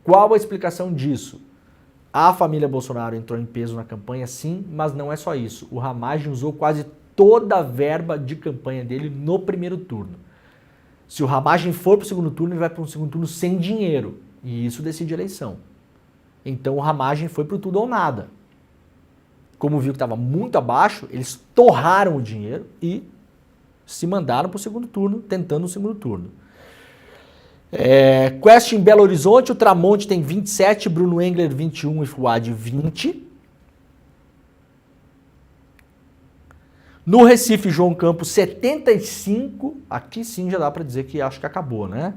Qual a explicação disso? A família Bolsonaro entrou em peso na campanha, sim, mas não é só isso. O Ramagem usou quase toda a verba de campanha dele no primeiro turno. Se o Ramagem for para o segundo turno, ele vai para um segundo turno sem dinheiro. E isso decide a eleição. Então o Ramagem foi para o tudo ou nada. Como viu que estava muito abaixo, eles torraram o dinheiro e se mandaram para o segundo turno, tentando o segundo turno. Quest em Belo Horizonte, o Tramonte tem 27, Bruno Engler 21 e Fuad 20. No Recife, João Campos 75, aqui sim já dá para dizer que acho que acabou, né?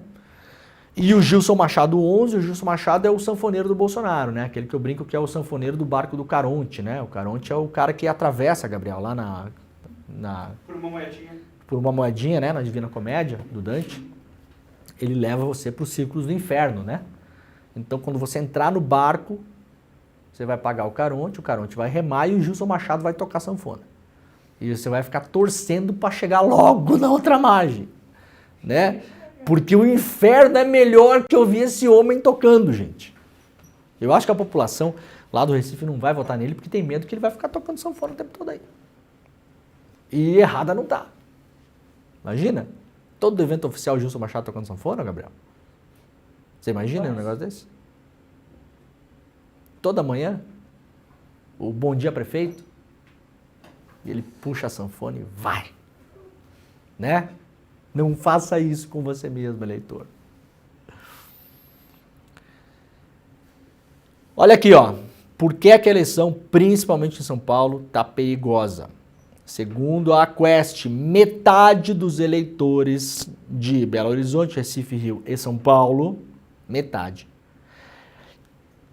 E o Gilson Machado 11, o Gilson Machado é o sanfoneiro do Bolsonaro, né? Aquele que eu brinco que é o sanfoneiro do barco do Caronte, né? O Caronte é o cara que atravessa, Gabriel, lá
Por uma moedinha.
Por uma moedinha, né? Na Divina Comédia, do Dante. Ele leva você para os círculos do inferno, né? Então, quando você entrar no barco, você vai pagar o Caronte vai remar e o Gilson Machado vai tocar sanfona. E você vai ficar torcendo para chegar logo na outra margem, né? Porque o inferno é melhor que ouvir esse homem tocando, gente. Eu acho que a população lá do Recife não vai votar nele porque tem medo que ele vai ficar tocando sanfona o tempo todo aí. E errada não tá. Imagina? Todo evento oficial Gilson Machado tocando sanfona, Gabriel? Você imagina um negócio desse? Toda manhã, o Bom Dia Prefeito, e ele puxa a sanfona e vai. Né? Não faça isso com você mesmo, eleitor. Olha aqui, ó. Por que a eleição, principalmente em São Paulo, tá perigosa? Segundo a Quest, metade dos eleitores de Belo Horizonte, Recife, Rio e São Paulo, metade,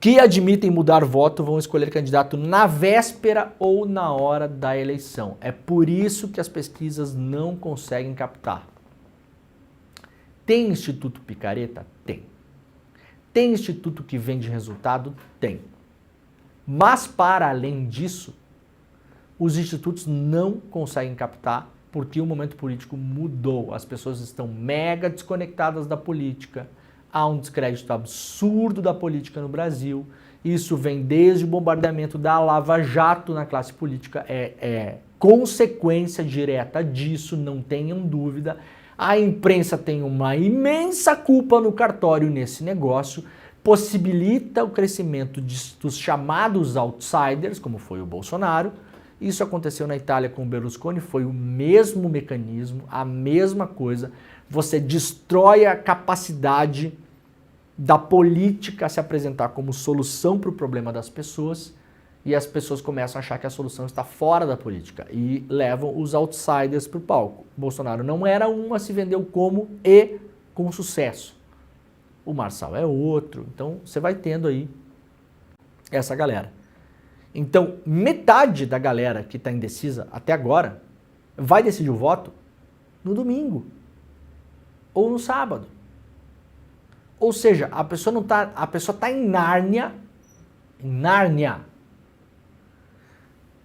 que admitem mudar voto vão escolher candidato na véspera ou na hora da eleição. É por isso que as pesquisas não conseguem captar. Tem instituto picareta? Tem. Tem instituto que vende resultado? Tem. Mas para além disso, os institutos não conseguem captar porque o momento político mudou. As pessoas estão mega desconectadas da política. Há um descrédito absurdo da política no Brasil. Isso vem desde o bombardeamento da Lava Jato na classe política. É consequência direta disso, não tenham dúvida. A imprensa tem uma imensa culpa no cartório nesse negócio. Possibilita o crescimento dos chamados outsiders, como foi o Bolsonaro. Isso aconteceu na Itália com o Berlusconi, foi o mesmo mecanismo, a mesma coisa. Você destrói a capacidade da política a se apresentar como solução para o problema das pessoas e as pessoas começam a achar que a solução está fora da política e levam os outsiders para o palco. Bolsonaro não era um, mas se vendeu como e com sucesso. O Marçal é outro, então você vai tendo aí essa galera. Então, metade da galera que está indecisa até agora vai decidir o voto no domingo ou no sábado. Ou seja, a pessoa está em Nárnia.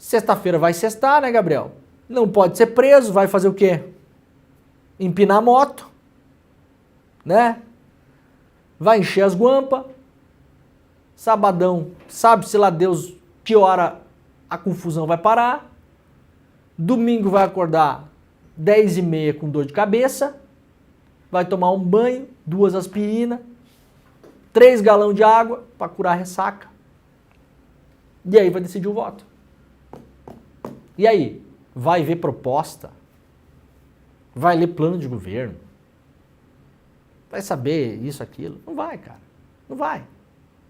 Sexta-feira vai sextar, né, Gabriel? Não pode ser preso, vai fazer o quê? Empinar a moto, né? Vai encher as guampas. Sabadão, sabe-se lá Deus que hora a confusão vai parar. Domingo vai acordar 10h30 com dor de cabeça. Vai tomar um banho, 2 aspirinas, 3 galões de água para curar a ressaca. E aí vai decidir o voto. E aí? Vai ver proposta? Vai ler plano de governo? Vai saber isso, aquilo? Não vai, cara. Não vai.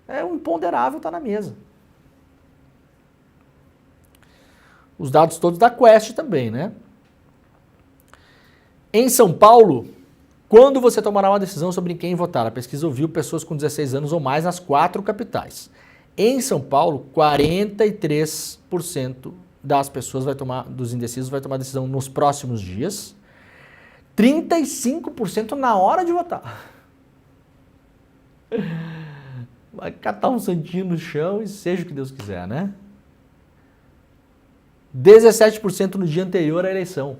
É um imponderável, tá na mesa. Os dados todos da Quest também, né? Em São Paulo, quando você tomará uma decisão sobre quem votar? A pesquisa ouviu pessoas com 16 anos ou mais nas 4 capitais. Em São Paulo, 43% das pessoas dos indecisos vai tomar decisão nos próximos dias. 35% na hora de votar. Vai catar um santinho no chão e seja o que Deus quiser, né? 17% no dia anterior à eleição.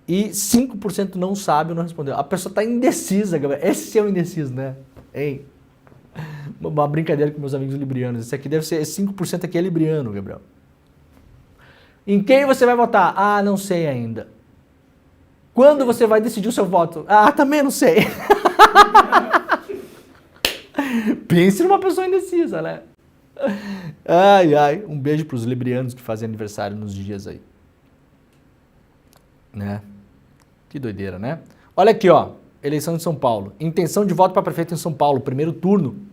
E 5% não sabe ou não respondeu. A pessoa está indecisa, galera. Esse é o indeciso, né? Hein? Uma brincadeira com meus amigos librianos. Esse aqui deve ser, esse 5% aqui é libriano, Gabriel. Em quem você vai votar? Ah, não sei ainda. Quando você vai decidir o seu voto? Ah, também não sei. Pense numa pessoa indecisa, né? Ai, ai. Um beijo para os librianos que fazem aniversário nos dias aí. Né? Que doideira, né? Olha aqui, ó. Eleição de São Paulo. Intenção de voto para prefeito em São Paulo. Primeiro turno.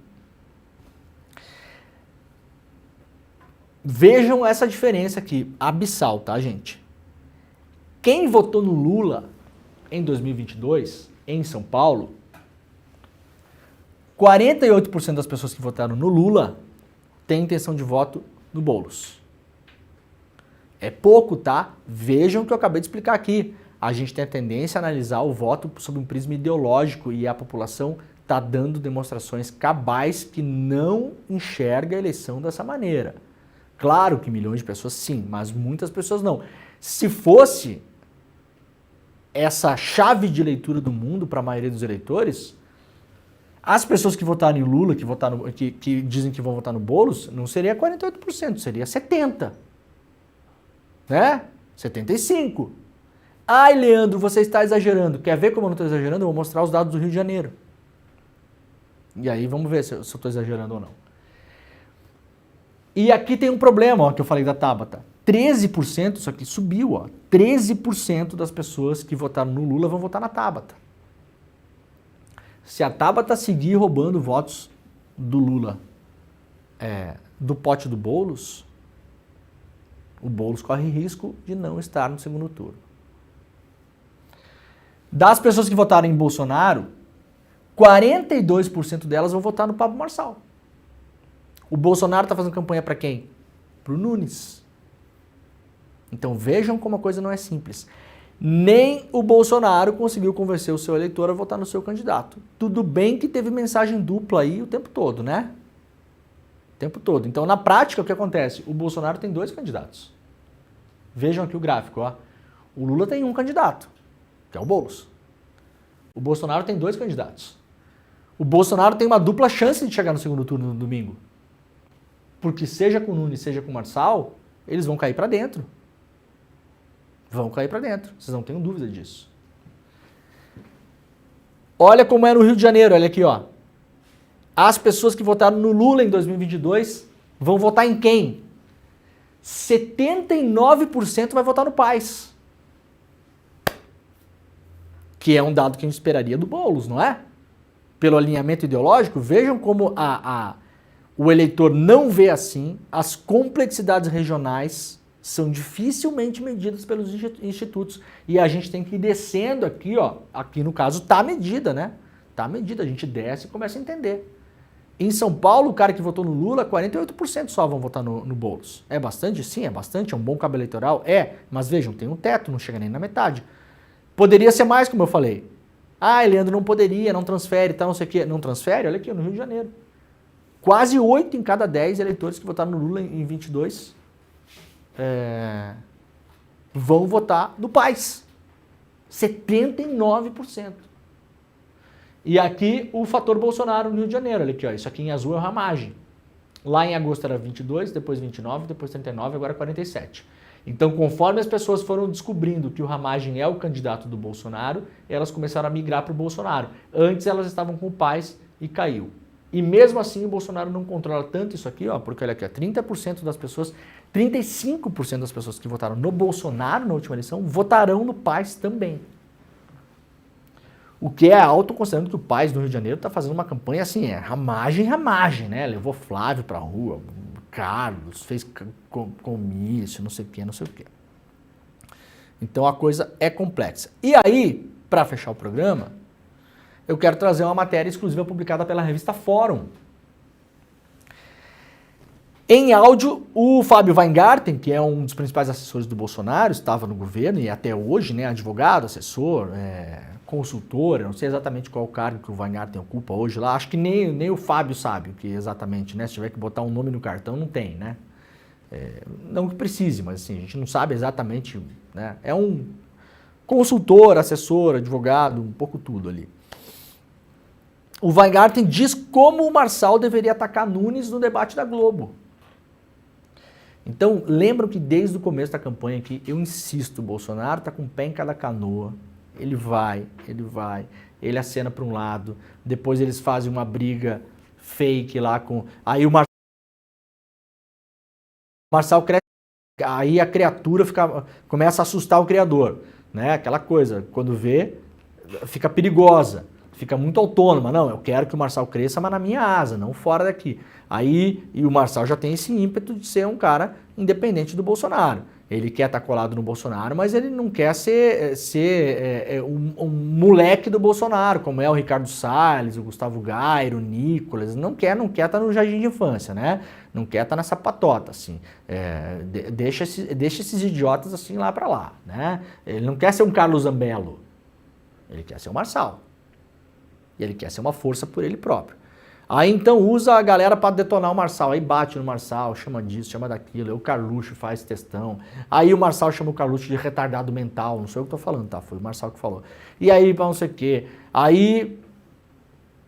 Vejam essa diferença aqui. Abissal, tá, gente? Quem votou no Lula em 2022, em São Paulo, 48% das pessoas que votaram no Lula têm intenção de voto no Boulos. É pouco, tá? Vejam o que eu acabei de explicar aqui. A gente tem a tendência a analisar o voto sob um prisma ideológico e a população está dando demonstrações cabais que não enxerga a eleição dessa maneira. Claro que milhões de pessoas sim, mas muitas pessoas não. Se fosse essa chave de leitura do mundo para a maioria dos eleitores, as pessoas que votaram em Lula, que dizem que vão votar no Boulos, não seria 48%, seria 70%. Né? 75%. Ai, Leandro, você está exagerando. Quer ver como eu não estou exagerando? Eu vou mostrar os dados do Rio de Janeiro. E aí vamos ver se eu estou exagerando ou não. E aqui tem um problema, ó, que eu falei da Tabata. 13%, isso aqui subiu, ó. 13% das pessoas que votaram no Lula vão votar na Tabata. Se a Tabata seguir roubando votos do Lula do pote do Boulos, o Boulos corre risco de não estar no segundo turno. Das pessoas que votaram em Bolsonaro, 42% delas vão votar no Pablo Marçal. O Bolsonaro está fazendo campanha para quem? Para o Nunes. Então vejam como a coisa não é simples. Nem o Bolsonaro conseguiu convencer o seu eleitor a votar no seu candidato. Tudo bem que teve mensagem dupla aí o tempo todo, né? O tempo todo. Então, na prática, o que acontece? O Bolsonaro tem 2 candidatos. Vejam aqui o gráfico, ó. O Lula tem um candidato, que é o Boulos. O Bolsonaro tem 2 candidatos. O Bolsonaro tem uma dupla chance de chegar no segundo turno no domingo. Porque seja com o Nunes, seja com o Marçal, eles vão cair para dentro. Vão cair para dentro. Vocês não tenham dúvida disso. Olha como é no Rio de Janeiro, olha aqui, ó. As pessoas que votaram no Lula em 2022 vão votar em quem? 79% vai votar no Paes. Que é um dado que a gente esperaria do Boulos, não é? Pelo alinhamento ideológico, vejam como o eleitor não vê assim, as complexidades regionais são dificilmente medidas pelos institutos. E a gente tem que ir descendo aqui, ó. Aqui no caso tá medida, né? Tá medida, a gente desce e começa a entender. Em São Paulo, o cara que votou no Lula, 48% só vão votar no Boulos. É bastante? Sim, é bastante, é um bom cabo eleitoral? É, mas vejam, tem um teto, não chega nem na metade. Poderia ser mais, como eu falei. Ah, Leandro, não poderia, não transfere, tal, não sei o quê. Não transfere? Olha aqui, no Rio de Janeiro. quase 8 em cada 10 eleitores que votaram no Lula em 22 vão votar no Paes. 79%. E aqui o fator Bolsonaro no Rio de Janeiro, olha aqui, ó, isso aqui em azul é o Ramagem. Lá em agosto era 22, depois 29, depois 39, agora 47. Então, conforme as pessoas foram descobrindo que o Ramagem é o candidato do Bolsonaro, elas começaram a migrar para o Bolsonaro. Antes elas estavam com o Paes e caiu. E mesmo assim o Bolsonaro não controla tanto isso aqui, ó, porque olha aqui, ó, 30% das pessoas, 35% das pessoas que votaram no Bolsonaro na última eleição votarão no Paes também. O que é alto, considerando que o Paes do Rio de Janeiro está fazendo uma campanha assim, ramagem, né? Levou Flávio pra rua, Carlos, fez comício, não sei o quê, não sei o quê. Então a coisa é complexa. E aí, para fechar o programa, eu quero trazer uma matéria exclusiva publicada pela revista Fórum. Em áudio, o Fábio Weingarten, que é um dos principais assessores do Bolsonaro, estava no governo e até hoje, né, advogado, assessor, consultor, eu não sei exatamente qual o cargo que o Weingarten ocupa hoje lá, acho que nem o Fábio sabe o que exatamente, né, se tiver que botar um nome no cartão, não tem, né, não que precise, mas assim, a gente não sabe exatamente, né, é um consultor, assessor, advogado, um pouco tudo ali. O Weingarten diz como o Marçal deveria atacar Nunes no debate da Globo. Então, lembram que desde o começo da campanha aqui, eu insisto, o Bolsonaro está com o pé em cada canoa, ele vai, ele acena para um lado, depois eles fazem uma briga fake lá com... Aí o Marçal cresce, aí a criatura começa a assustar o criador, né? Aquela coisa, quando vê, fica perigosa, fica muito autônoma. Não, eu quero que o Marçal cresça, mas na minha asa, não fora daqui. Aí, e o Marçal já tem esse ímpeto de ser um cara independente do Bolsonaro. Ele quer estar colado no Bolsonaro, mas ele não quer ser um moleque do Bolsonaro, como é o Ricardo Salles, o Gustavo Gairo, o Nicolas. Não quer estar no jardim de infância, né? Não quer estar nessa patota, assim. Deixa esses idiotas assim lá pra lá, né? Ele não quer ser um Carlos Zambello. Ele quer ser o Marçal. E ele quer ser uma força por ele próprio. Aí então usa a galera para detonar o Marçal, aí bate no Marçal, chama disso, chama daquilo, aí o Carluxo faz textão, aí o Marçal chama o Carluxo de retardado mental, não sei o que eu tô falando, tá? Foi o Marçal que falou. E aí pra não sei o quê, aí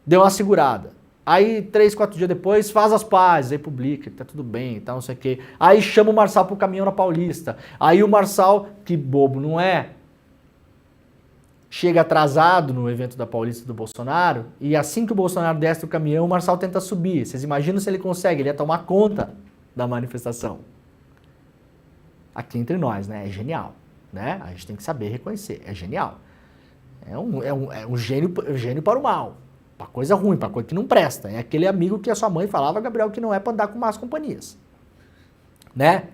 deu uma segurada, aí 3, 4 dias depois faz as pazes, aí publica, tá tudo bem e tal, não sei o quê. Aí chama o Marçal pro caminhão na Paulista, aí o Marçal, que bobo não é, chega atrasado no evento da Paulista do Bolsonaro, e assim que o Bolsonaro desce do caminhão, o Marçal tenta subir. Vocês imaginam se ele consegue? Ele ia tomar conta da manifestação. Aqui entre nós, né? É genial, né? A gente tem que saber reconhecer. É genial. É um gênio para o mal. Para coisa ruim, para coisa que não presta. É aquele amigo que a sua mãe falava, Gabriel, que não é para andar com más companhias. Né?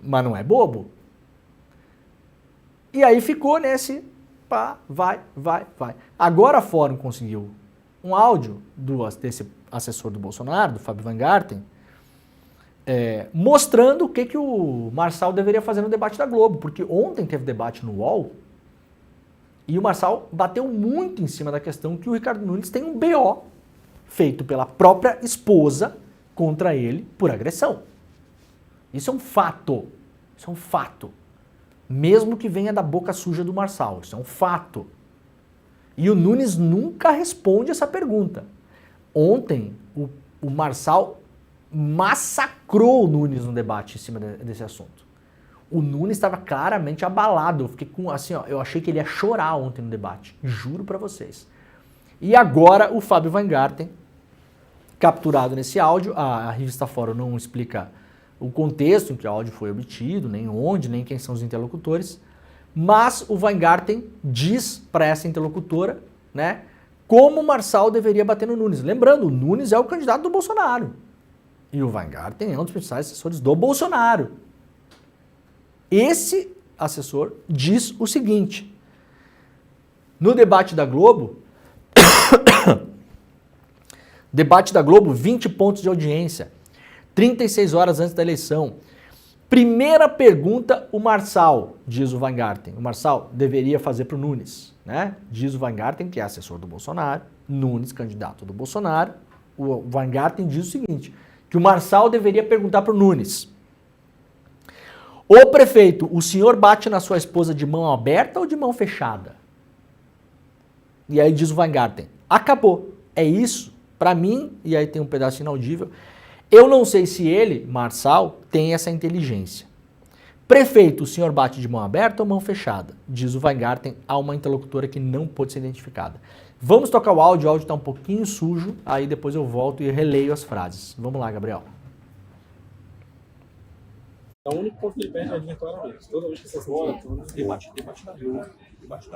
Mas não é bobo. E aí ficou nesse... Pá, vai. Agora a Fórum conseguiu um áudio desse assessor do Bolsonaro, do Fábio Weingarten, mostrando o que o Marçal deveria fazer no debate da Globo, porque ontem teve debate no UOL e o Marçal bateu muito em cima da questão que o Ricardo Nunes tem um BO feito pela própria esposa contra ele por agressão. Isso é um fato. Isso é um fato. Mesmo que venha da boca suja do Marçal, isso é um fato. E o Nunes nunca responde essa pergunta. Ontem, o Marçal massacrou o Nunes no debate em cima desse assunto. O Nunes estava claramente abalado. Eu fiquei com, assim, ó, eu achei que ele ia chorar ontem no debate. Juro pra vocês. E agora o Fábio Weingarten, capturado nesse áudio, a revista Fórum não explica o contexto em que o áudio foi obtido, nem onde, nem quem são os interlocutores, mas o Weingarten diz para essa interlocutora, né, como o Marçal deveria bater no Nunes. Lembrando, o Nunes é o candidato do Bolsonaro. E o Weingarten é um dos principais assessores do Bolsonaro. Esse assessor diz o seguinte: no debate da Globo, 20 pontos de audiência, 36 horas antes da eleição. Primeira pergunta, o Marçal, diz o Weingarten. O Marçal deveria fazer para o Nunes, né? Diz o Weingarten, que é assessor do Bolsonaro, Nunes, candidato do Bolsonaro, O Weingarten diz o seguinte, que o Marçal deveria perguntar para o Nunes: ô prefeito, o senhor bate na sua esposa de mão aberta ou de mão fechada? E aí diz o Weingarten: acabou, é isso. Para mim, e aí tem um pedaço inaudível, eu não sei se ele, Marçal, tem essa inteligência. Prefeito, o senhor bate de mão aberta ou mão fechada? Diz o Weingarten a uma interlocutora que não pôde ser identificada. Vamos tocar o áudio está um pouquinho sujo, aí depois eu volto e releio as frases. Vamos lá, Gabriel.
O único ponto que ele perde é a linha claramente. Toda vez que você fora, debate da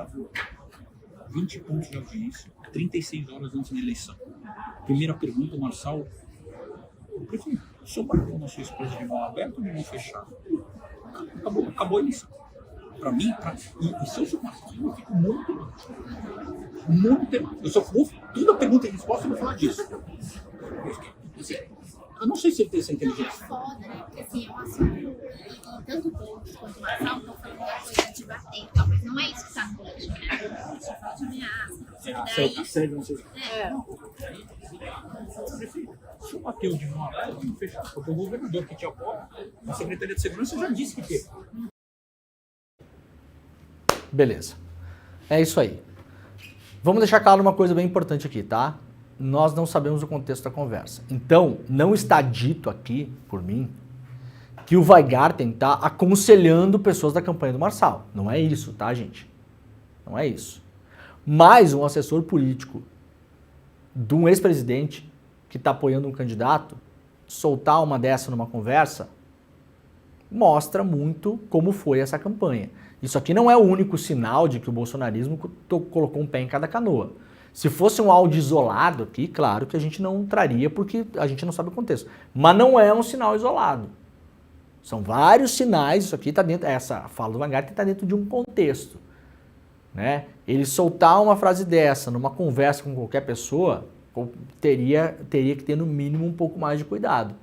rua. 20 pontos de audiência, 36 horas antes da eleição. Primeira pergunta, Marçal: prefeito, o senhor bateu na sua esposa de mão aberta ou de mão fechada? Acabou a eleição. Para mim, e se eu sou Marçal, eu fico muito tempo. Eu só vou, toda pergunta e resposta eu vou falar disso. Eu não sei se ele tem essa inteligência.
É foda, né? Porque assim, eu assumo, tanto o Boulos quanto o Marçal estão falando da coisa de bater. Talvez não é isso que está no político, né? Você fala de ameaça.
Assédio, não sei se... O senhor bateu de mão aberta ou de mão fechada? Porque o governador que te apoia, a Secretaria de Segurança já disse que teve.
Beleza. É isso aí. Vamos deixar claro uma coisa bem importante aqui, tá? Nós não sabemos o contexto da conversa. Então, não está dito aqui, por mim, que o Weingarten está aconselhando pessoas da campanha do Marçal. Não é isso, tá, gente? Não é isso. Mas um assessor político de um ex-presidente que está apoiando um candidato, soltar uma dessa numa conversa, mostra muito como foi essa campanha. Isso aqui não é o único sinal de que o bolsonarismo colocou um pé em cada canoa. Se fosse um áudio isolado aqui, claro que a gente não traria porque a gente não sabe o contexto. Mas não é um sinal isolado. São vários sinais, isso aqui está dentro, essa fala do Weingarten está dentro de um contexto. Né? Ele soltar uma frase dessa numa conversa com qualquer pessoa, teria que ter no mínimo um pouco mais de cuidado.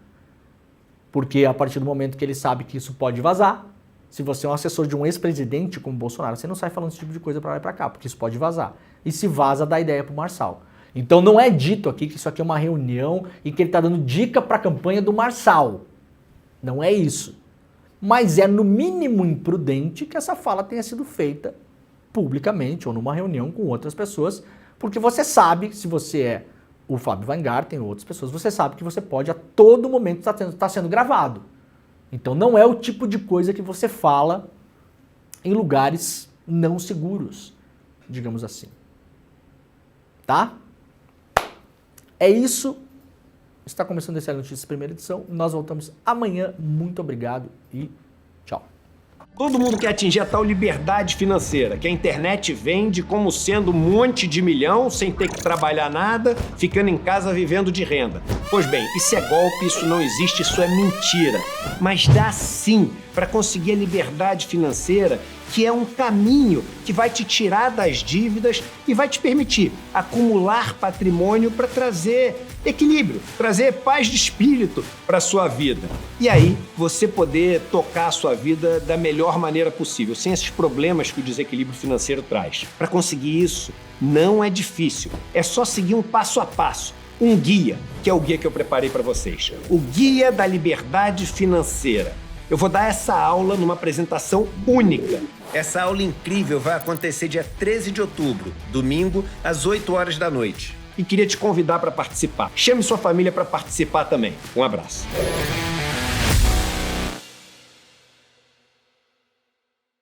Porque a partir do momento que ele sabe que isso pode vazar, se você é um assessor de um ex-presidente como Bolsonaro, você não sai falando esse tipo de coisa para lá e para cá, porque isso pode vazar. E se vaza, dá ideia para o Marçal. Então não é dito aqui que isso aqui é uma reunião e que ele está dando dica para a campanha do Marçal. Não é isso. Mas é no mínimo imprudente que essa fala tenha sido feita publicamente ou numa reunião com outras pessoas, porque você sabe, se você é o Fábio Weingarten ou outras pessoas, você sabe que você pode a todo momento estar sendo gravado. Então não é o tipo de coisa que você fala em lugares não seguros, digamos assim. Tá? É isso. Está começando a DCL Notícias, primeira edição. Nós voltamos amanhã. Muito obrigado e tchau.
Todo mundo quer atingir a tal liberdade financeira, que a internet vende como sendo um monte de milhão, sem ter que trabalhar nada, ficando em casa vivendo de renda. Pois bem, isso é golpe, isso não existe, isso é mentira. Mas dá sim para conseguir a liberdade financeira, que é um caminho que vai te tirar das dívidas e vai te permitir acumular patrimônio para trazer equilíbrio, trazer paz de espírito para a sua vida. E aí, você poder tocar a sua vida da melhor maneira possível, sem esses problemas que o desequilíbrio financeiro traz. Para conseguir isso, não é difícil. É só seguir um passo a passo, um guia, que é o guia que eu preparei para vocês. O Guia da Liberdade Financeira. Eu vou dar essa aula numa apresentação única. Essa aula incrível vai acontecer dia 13 de outubro, domingo, às 8 horas da noite. E queria te convidar para participar. Chame sua família para participar também. Um abraço.